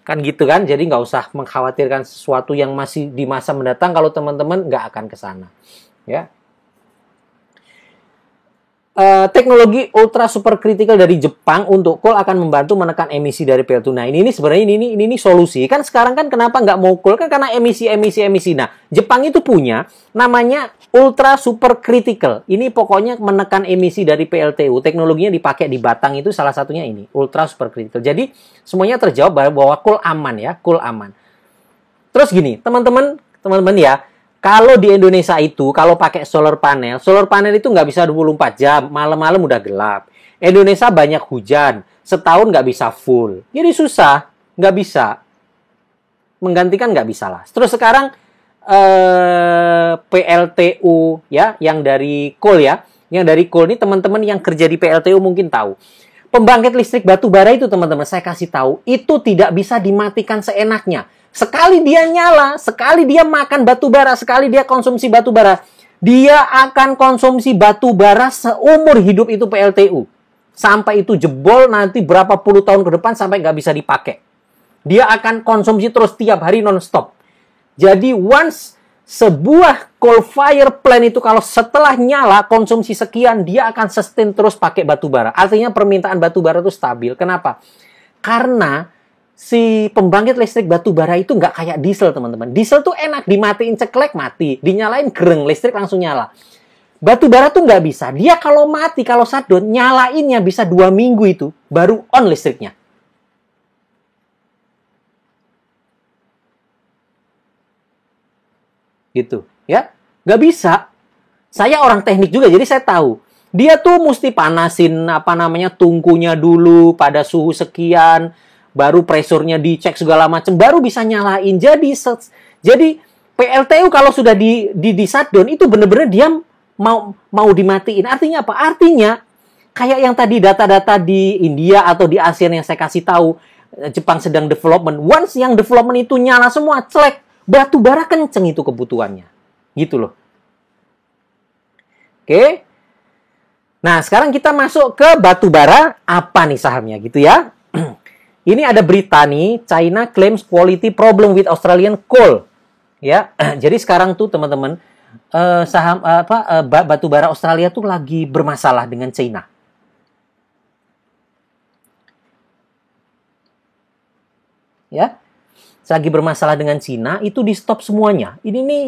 Kan gitu kan, jadi nggak usah mengkhawatirkan sesuatu yang masih di masa mendatang kalau teman-teman nggak akan ke sana. Ya. Teknologi ultra super critical dari Jepang untuk coal akan membantu menekan emisi dari PLTU. Nah, ini sebenarnya ini solusi. Kan sekarang kan kenapa nggak mau coal? Kan karena emisi. Nah, Jepang itu punya namanya ultra super critical. Ini pokoknya menekan emisi dari PLTU. Teknologinya dipakai di Batang itu salah satunya ini, ultra super critical. Jadi, semuanya terjawab bahwa coal aman ya, coal aman. Terus gini, teman-teman ya, kalau di Indonesia itu, kalau pakai solar panel itu nggak bisa 24 jam, malam-malam udah gelap. Indonesia banyak hujan, setahun nggak bisa full. Jadi susah, nggak bisa. Menggantikan nggak bisa lah. Terus sekarang PLTU ya, yang dari coal ya. Yang dari coal ini teman-teman yang kerja di PLTU mungkin tahu. Pembangkit listrik batu bara itu teman-teman, saya kasih tahu, itu tidak bisa dimatikan seenaknya. Sekali dia nyala, sekali dia makan batu bara, sekali dia konsumsi batu bara, dia akan konsumsi batu bara seumur hidup itu PLTU. Sampai itu jebol nanti berapa puluh tahun ke depan sampai nggak bisa dipakai. Dia akan konsumsi terus tiap hari non-stop. Jadi once sebuah coal fire plant itu kalau setelah nyala konsumsi sekian, dia akan sustain terus pakai batu bara. Artinya permintaan batu bara itu stabil. Kenapa? Karena si pembangkit listrik batu bara itu nggak kayak diesel, teman-teman. Diesel tuh enak, dimatiin ceklek mati, dinyalain gereng, listrik langsung nyala. Batu bara tuh nggak bisa. Dia kalau mati, kalau shutdown, nyalainnya bisa 2 minggu itu, baru on listriknya. Gitu, ya. Nggak bisa. Saya orang teknik juga, jadi saya tahu. Dia tuh mesti panasin, tungkunya dulu pada suhu sekian, baru presurnya dicek segala macam, baru bisa nyalain. Jadi PLTU kalau sudah di shutdown, itu bener-bener dia mau dimatiin. Artinya apa? Artinya kayak yang tadi data-data di India atau di ASEAN yang saya kasih tahu, Jepang sedang development. Once yang development itu nyala semua, celek, batu bara kenceng itu kebutuhannya. Gitu loh. Oke. Nah, sekarang kita masuk ke batu bara. Apa nih sahamnya gitu ya. Ini ada berita nih, China claims quality problem with Australian coal. Ya. Jadi sekarang tuh teman-teman, batu bara Australia tuh lagi bermasalah dengan China. Ya. Lagi bermasalah dengan Cina, itu di stop semuanya. Ini nih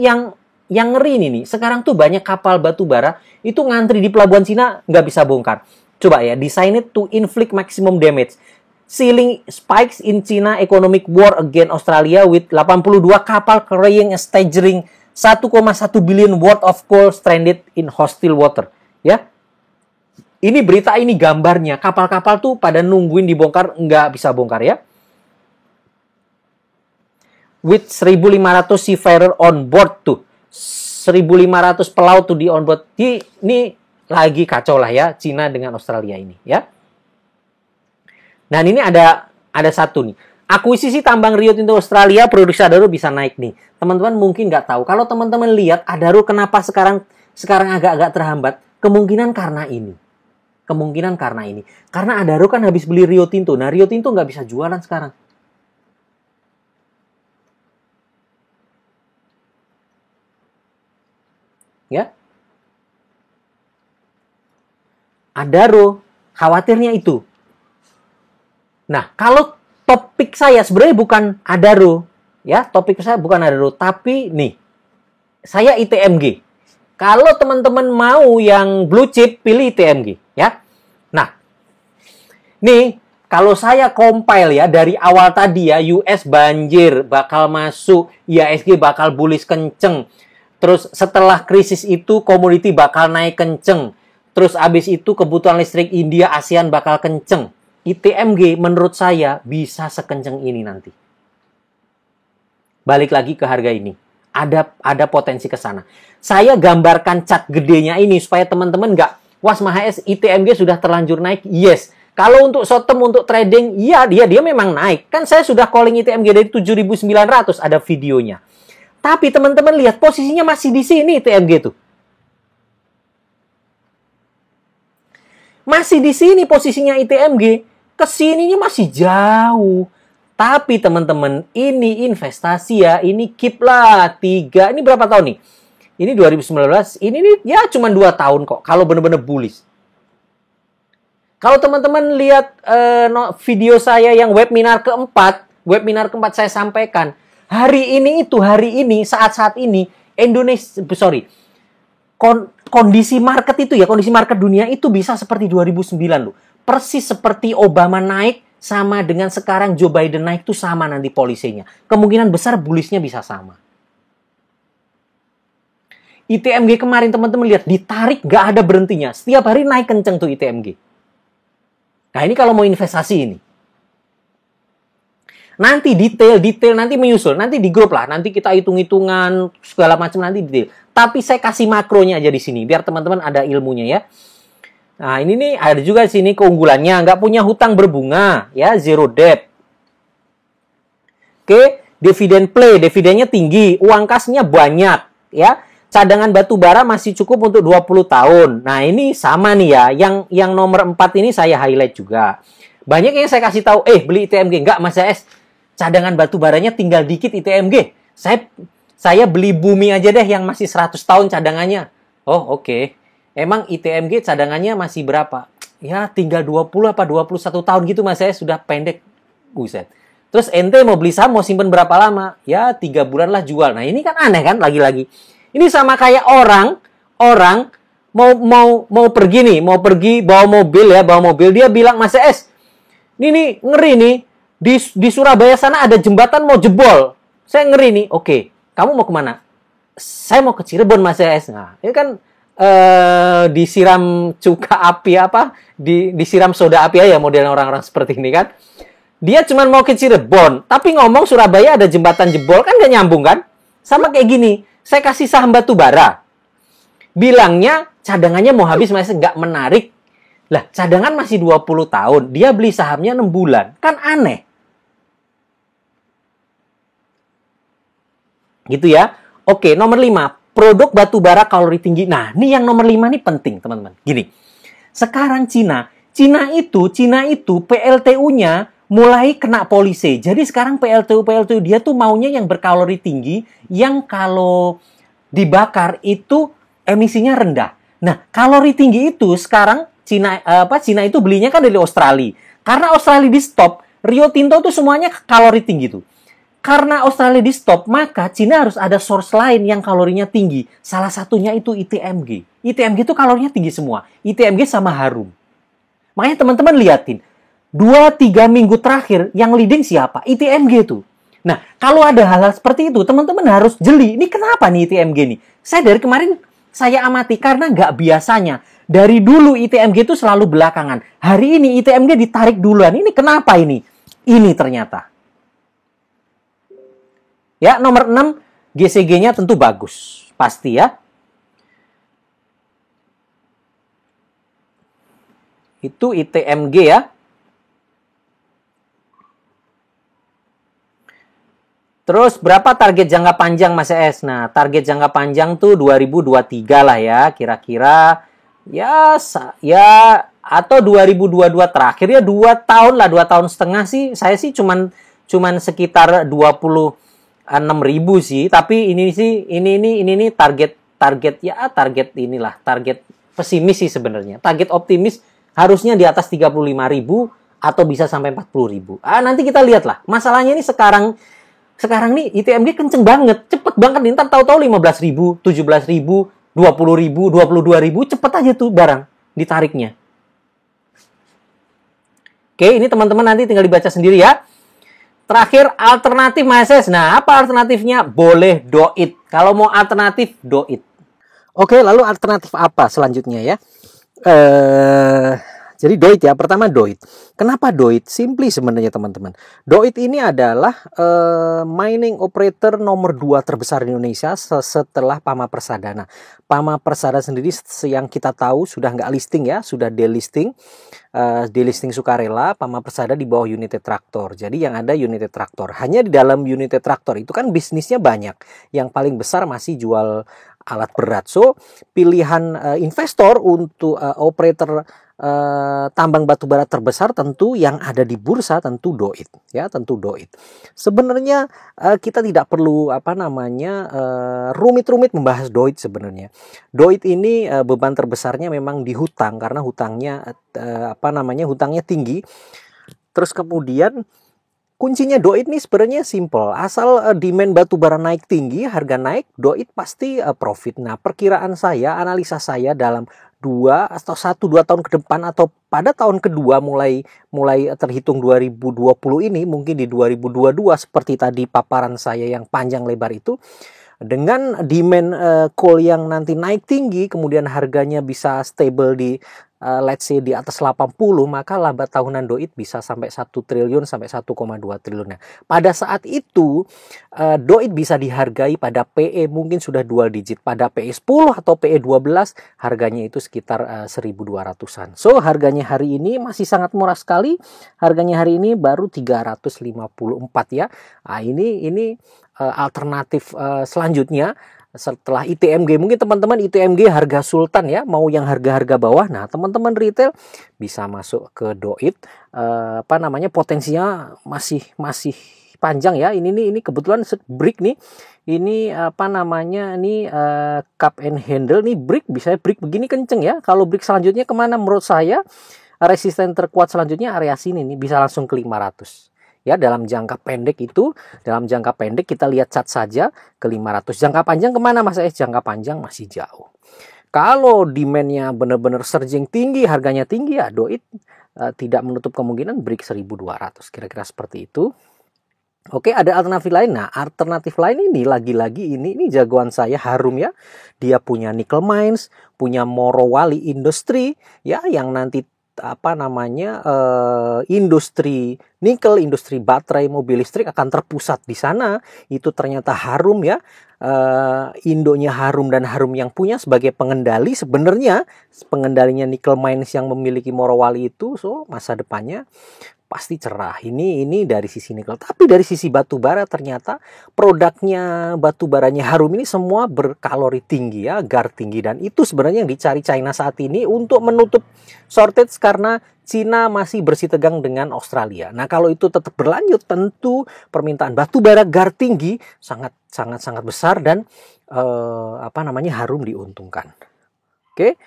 yang ngeri nih. Sekarang tuh banyak kapal batu bara itu ngantri di pelabuhan Cina, nggak bisa bongkar. Coba ya, designed to inflict maximum damage. Sealing spikes in China economic war against Australia with 82 kapal carrying a staggering 1,1 billion worth of coal stranded in hostile water. Ya, ini berita, ini gambarnya. Kapal-kapal tuh pada nungguin dibongkar, nggak bisa bongkar ya. With 1.500 seafarer on board tuh. 1.500 pelaut tuh di on board. Ini lagi kacau lah ya, Cina dengan Australia ini ya. Dan ini ada satu nih. Akuisisi tambang Rio Tinto Australia, produksi Adaro bisa naik nih. Teman-teman mungkin nggak tahu. Kalau teman-teman lihat Adaro kenapa sekarang agak-agak terhambat, kemungkinan karena ini. Karena Adaro kan habis beli Rio Tinto. Nah, Rio Tinto nggak bisa jualan sekarang. Ya, Adaro khawatirnya itu. Nah, kalau topik saya sebenarnya bukan Adaro, ya, topik saya bukan Adaro, tapi nih, saya ITMG. Kalau teman-teman mau yang blue chip, pilih ITMG, ya. Nah, nih, kalau saya compile ya dari awal tadi ya, US banjir bakal masuk, IHSG bakal bullish kenceng. Terus setelah krisis itu komoditi bakal naik kenceng. Terus abis itu kebutuhan listrik India, ASEAN bakal kenceng. ITMG menurut saya bisa sekenceng ini nanti. Balik lagi ke harga ini. Ada potensi ke sana. Saya gambarkan chart gedenya ini supaya teman-teman nggak, was mahas ITMG sudah terlanjur naik. Yes. Kalau untuk short term, untuk trading, iya dia memang naik. Kan saya sudah calling ITMG dari 7.900, ada videonya. Tapi teman-teman lihat posisinya masih di sini ITMG tuh. Masih di sini posisinya ITMG. Kesininya masih jauh. Tapi teman-teman, ini investasi ya. Ini keep lah 3. Ini berapa tahun nih? Ini 2019. Ini nih ya cuma 2 tahun kok. Kalau benar-benar bullish. Kalau teman-teman lihat video saya yang webinar keempat saya sampaikan. Hari ini, saat-saat ini, kondisi market itu ya, kondisi market dunia itu bisa seperti 2009 loh. Persis seperti Obama naik, sama dengan sekarang Joe Biden naik tuh sama nanti polisinya. Kemungkinan besar bullishnya bisa sama. ITMG kemarin teman-teman lihat, ditarik gak ada berhentinya. Setiap hari naik kenceng tuh ITMG. Nah ini kalau mau investasi ini. Nanti detail nanti menyusul, nanti di grup lah, nanti kita hitung-hitungan segala macam nanti detail. Tapi saya kasih makronya aja di sini biar teman-teman ada ilmunya ya. Nah, ini nih ada juga di sini keunggulannya, nggak punya hutang berbunga ya, zero debt. Oke, dividend play, dividennya tinggi, uang kasnya banyak ya. Cadangan batu bara masih cukup untuk 20 tahun. Nah, ini sama nih ya, yang nomor 4 ini saya highlight juga. Banyak yang saya kasih tahu, beli ITMG, enggak Mas AS. Cadangan batu baranya tinggal dikit ITMG. Saya beli bumi aja deh yang masih 100 tahun cadangannya. Oh, oke. Emang ITMG cadangannya masih berapa? Ya, tinggal 20 apa 21 tahun gitu Mas, saya sudah pendek. Buset. Terus ente mau beli saham, mau simpen berapa lama? Ya, 3 bulan lah jual. Nah, ini kan aneh kan, lagi-lagi. Ini sama kayak orang mau pergi nih, mau pergi bawa mobil, dia bilang, Mas Es, ini ngeri nih, di Surabaya sana ada jembatan mau jebol. Saya ngeri nih. Oke, kamu mau kemana? Saya mau ke Cirebon, Mas Es. Nah, ini kan disiram cuka api apa? Disiram soda api aja model orang-orang seperti ini kan. Dia cuma mau ke Cirebon, tapi ngomong Surabaya ada jembatan jebol, kan gak nyambung kan? Sama kayak gini, saya kasih saham batu bara. Bilangnya cadangannya mau habis, masih nggak menarik. Lah, cadangan masih 20 tahun, dia beli sahamnya 6 bulan. Kan aneh. Gitu ya. Oke, nomor 5, produk batu bara kalori tinggi. Nah, ini yang nomor 5 nih penting, teman-teman. Gini, sekarang Cina itu PLTU-nya mulai kena polisi. Jadi sekarang PLTU dia tuh maunya yang berkalori tinggi, yang kalau dibakar itu emisinya rendah. Nah, kalori tinggi itu sekarang Cina itu belinya kan dari Australia. Karena Australia di stop, Rio Tinto tuh semuanya kalori tinggi tuh. Karena Australia di stop, maka Cina harus ada source lain yang kalorinya tinggi. Salah satunya itu ITMG. ITMG itu kalorinya tinggi semua. ITMG sama Harum. Makanya teman-teman liatin. 2-3 minggu terakhir yang leading siapa? ITMG tuh. Nah, kalau ada hal-hal seperti itu, teman-teman harus jeli. Ini kenapa nih ITMG nih? Saya dari kemarin, saya amati karena nggak biasanya. Dari dulu ITMG itu selalu belakangan. Hari ini ITMG ditarik duluan. Ini kenapa ini? Ini ternyata. Ya, nomor 6, GCG-nya tentu bagus. Pasti ya. Itu ITMG ya. Terus berapa target jangka panjang Mas Es? Nah, target jangka panjang tuh 2023 lah ya, kira-kira ya atau 2022 terakhir ya 2 tahun lah, 2 tahun setengah sih. Saya sih cuman sekitar 26.000 sih, tapi ini target inilah, target pesimis sih sebenarnya. Target optimis harusnya di atas 35.000 atau bisa sampai 40.000. Nanti kita lihat lah. Masalahnya ini sekarang nih ITMG kenceng banget, cepet banget nih, ntar tahu-tahu 15.000, 17.000, 20.000, 22.000, cepet aja tuh barang ditariknya. Oke, ini teman-teman nanti tinggal dibaca sendiri ya. Terakhir, alternatif Mas Es. Nah, apa alternatifnya? Boleh doit. Kalau mau alternatif, doit. Oke, lalu alternatif apa selanjutnya ya? Jadi doit ya, pertama doit. Kenapa doit? Simply sebenarnya teman-teman. Doit ini adalah mining operator nomor 2 terbesar di Indonesia setelah Pama Persadana. Pama Persada sendiri yang kita tahu sudah nggak listing ya, sudah delisting. Delisting sukarela, Pama Persada di bawah United Tractor. Jadi yang ada United Tractor. Hanya di dalam United Tractor itu kan bisnisnya banyak. Yang paling besar masih jual alat berat. So, pilihan investor untuk operator tambang batubara terbesar tentu yang ada di bursa tentu doit ya, tentu doit. Sebenarnya kita tidak perlu rumit-rumit membahas doit sebenarnya. Doit ini beban terbesarnya memang di hutang karena hutangnya hutangnya tinggi. Terus kemudian kuncinya doit nih sebenarnya simple. Asal demand batubara naik tinggi, harga naik, doit pasti profit. Nah, perkiraan saya, analisa saya dalam 2 atau 1-2 tahun ke depan atau pada tahun kedua mulai terhitung 2020 ini, mungkin di 2022 seperti tadi paparan saya yang panjang lebar itu, dengan demand coal yang nanti naik tinggi, kemudian harganya bisa stable di let's say di atas 80, maka laba tahunan doit bisa sampai 1 triliun sampai 1,2 triliun. Nah, pada saat itu doit bisa dihargai pada PE mungkin sudah dual digit. Pada PE 10 atau PE 12 harganya itu sekitar 1.200-an. So, harganya hari ini masih sangat murah sekali. Harganya hari ini baru 354 ya. Nah, ini alternatif selanjutnya setelah ITMG. Mungkin teman-teman ITMG harga sultan ya, mau yang harga-harga bawah. Nah, teman-teman retail bisa masuk ke doit. Potensinya masih panjang ya. Ini kebetulan break nih. Ini apa namanya, ini cup and handle nih, break bisa break begini kenceng ya. Kalau break selanjutnya kemana menurut saya resisten terkuat selanjutnya area sini nih, bisa langsung ke 500 ya. Dalam jangka pendek kita lihat cat saja ke 500. Jangka panjang kemana Mas Es? Jangka panjang masih jauh. Kalau demand-nya benar-benar surging tinggi, harganya tinggi ya, tidak menutup kemungkinan break 1200, kira-kira seperti itu. Oke, ada alternatif lain. Nah, alternatif lain ini lagi-lagi ini jagoan saya, Harum ya. Dia punya nickel mines, punya Morowali Industri ya, yang nanti apa namanya industri nikel, industri baterai mobil listrik akan terpusat di sana. Itu ternyata Harum ya. Indonya Harum dan Harum yang punya sebagai pengendali, sebenarnya pengendalinya nickel mines yang memiliki Morowali itu, so masa depannya pasti cerah. Ini dari sisi nikel. Tapi dari sisi batu bara ternyata produknya batu baranya Harum ini semua berkalori tinggi ya, GAR tinggi, dan itu sebenarnya yang dicari China saat ini untuk menutup shortage karena Cina masih bersitegang dengan Australia. Nah, kalau itu tetap berlanjut, tentu permintaan batu bara GAR tinggi sangat besar, dan Harum diuntungkan. Oke.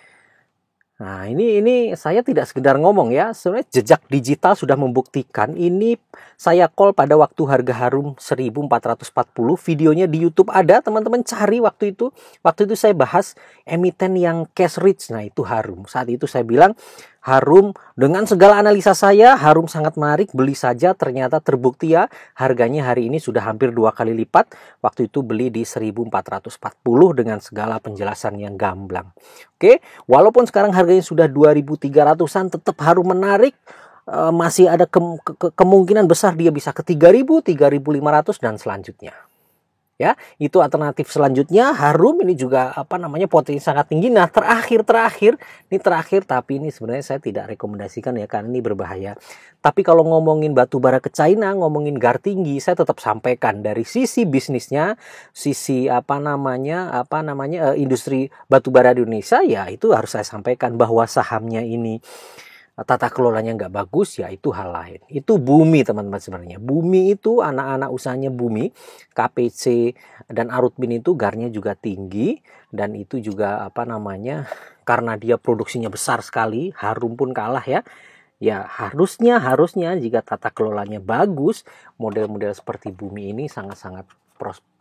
Nah, ini saya tidak sekedar ngomong ya, sebenarnya jejak digital sudah membuktikan. Ini saya call pada waktu harga Harum 1440, videonya di YouTube ada, teman-teman cari waktu itu. Waktu itu saya bahas emiten yang cash rich, nah itu Harum. Saat itu saya bilang Harum, dengan segala analisa saya, Harum sangat menarik, beli saja. Ternyata terbukti ya, harganya hari ini sudah hampir 2 kali lipat. Waktu itu beli di 1440 dengan segala penjelasan yang gamblang. Oke, walaupun sekarang harganya sudah 2300-an, tetap Harum menarik. Masih ada kemungkinan besar dia bisa ke 3000, 3500 dan selanjutnya. Ya, itu alternatif selanjutnya. Harum ini juga potensi sangat tinggi. Nah, terakhir tapi ini sebenarnya saya tidak rekomendasikan ya, karena ini berbahaya. Tapi kalau ngomongin batu bara ke China, ngomongin GAR tinggi, saya tetap sampaikan dari sisi bisnisnya, sisi industri batu bara di Indonesia, ya itu harus saya sampaikan bahwa sahamnya ini tata kelolanya nggak bagus, ya itu hal lain. Itu Bumi teman-teman sebenarnya. Bumi itu anak-anak usahanya Bumi, KPC dan Arutmin itu GAR-nya juga tinggi, dan itu juga karena dia produksinya besar sekali. Harum pun kalah ya. Ya harusnya jika tata kelolanya bagus, model-model seperti Bumi ini sangat-sangat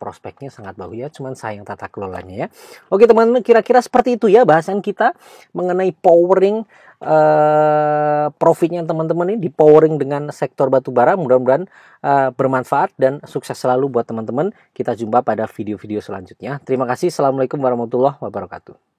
prospeknya sangat bagus ya, cuman sayang tata kelolanya ya. Oke teman-teman, kira-kira seperti itu ya bahasan kita mengenai powering profitnya teman-teman ini, di powering dengan sektor batubara. Mudah-mudahan bermanfaat dan sukses selalu buat teman-teman. Kita jumpa pada video-video selanjutnya. Terima kasih. Assalamualaikum warahmatullahi wabarakatuh.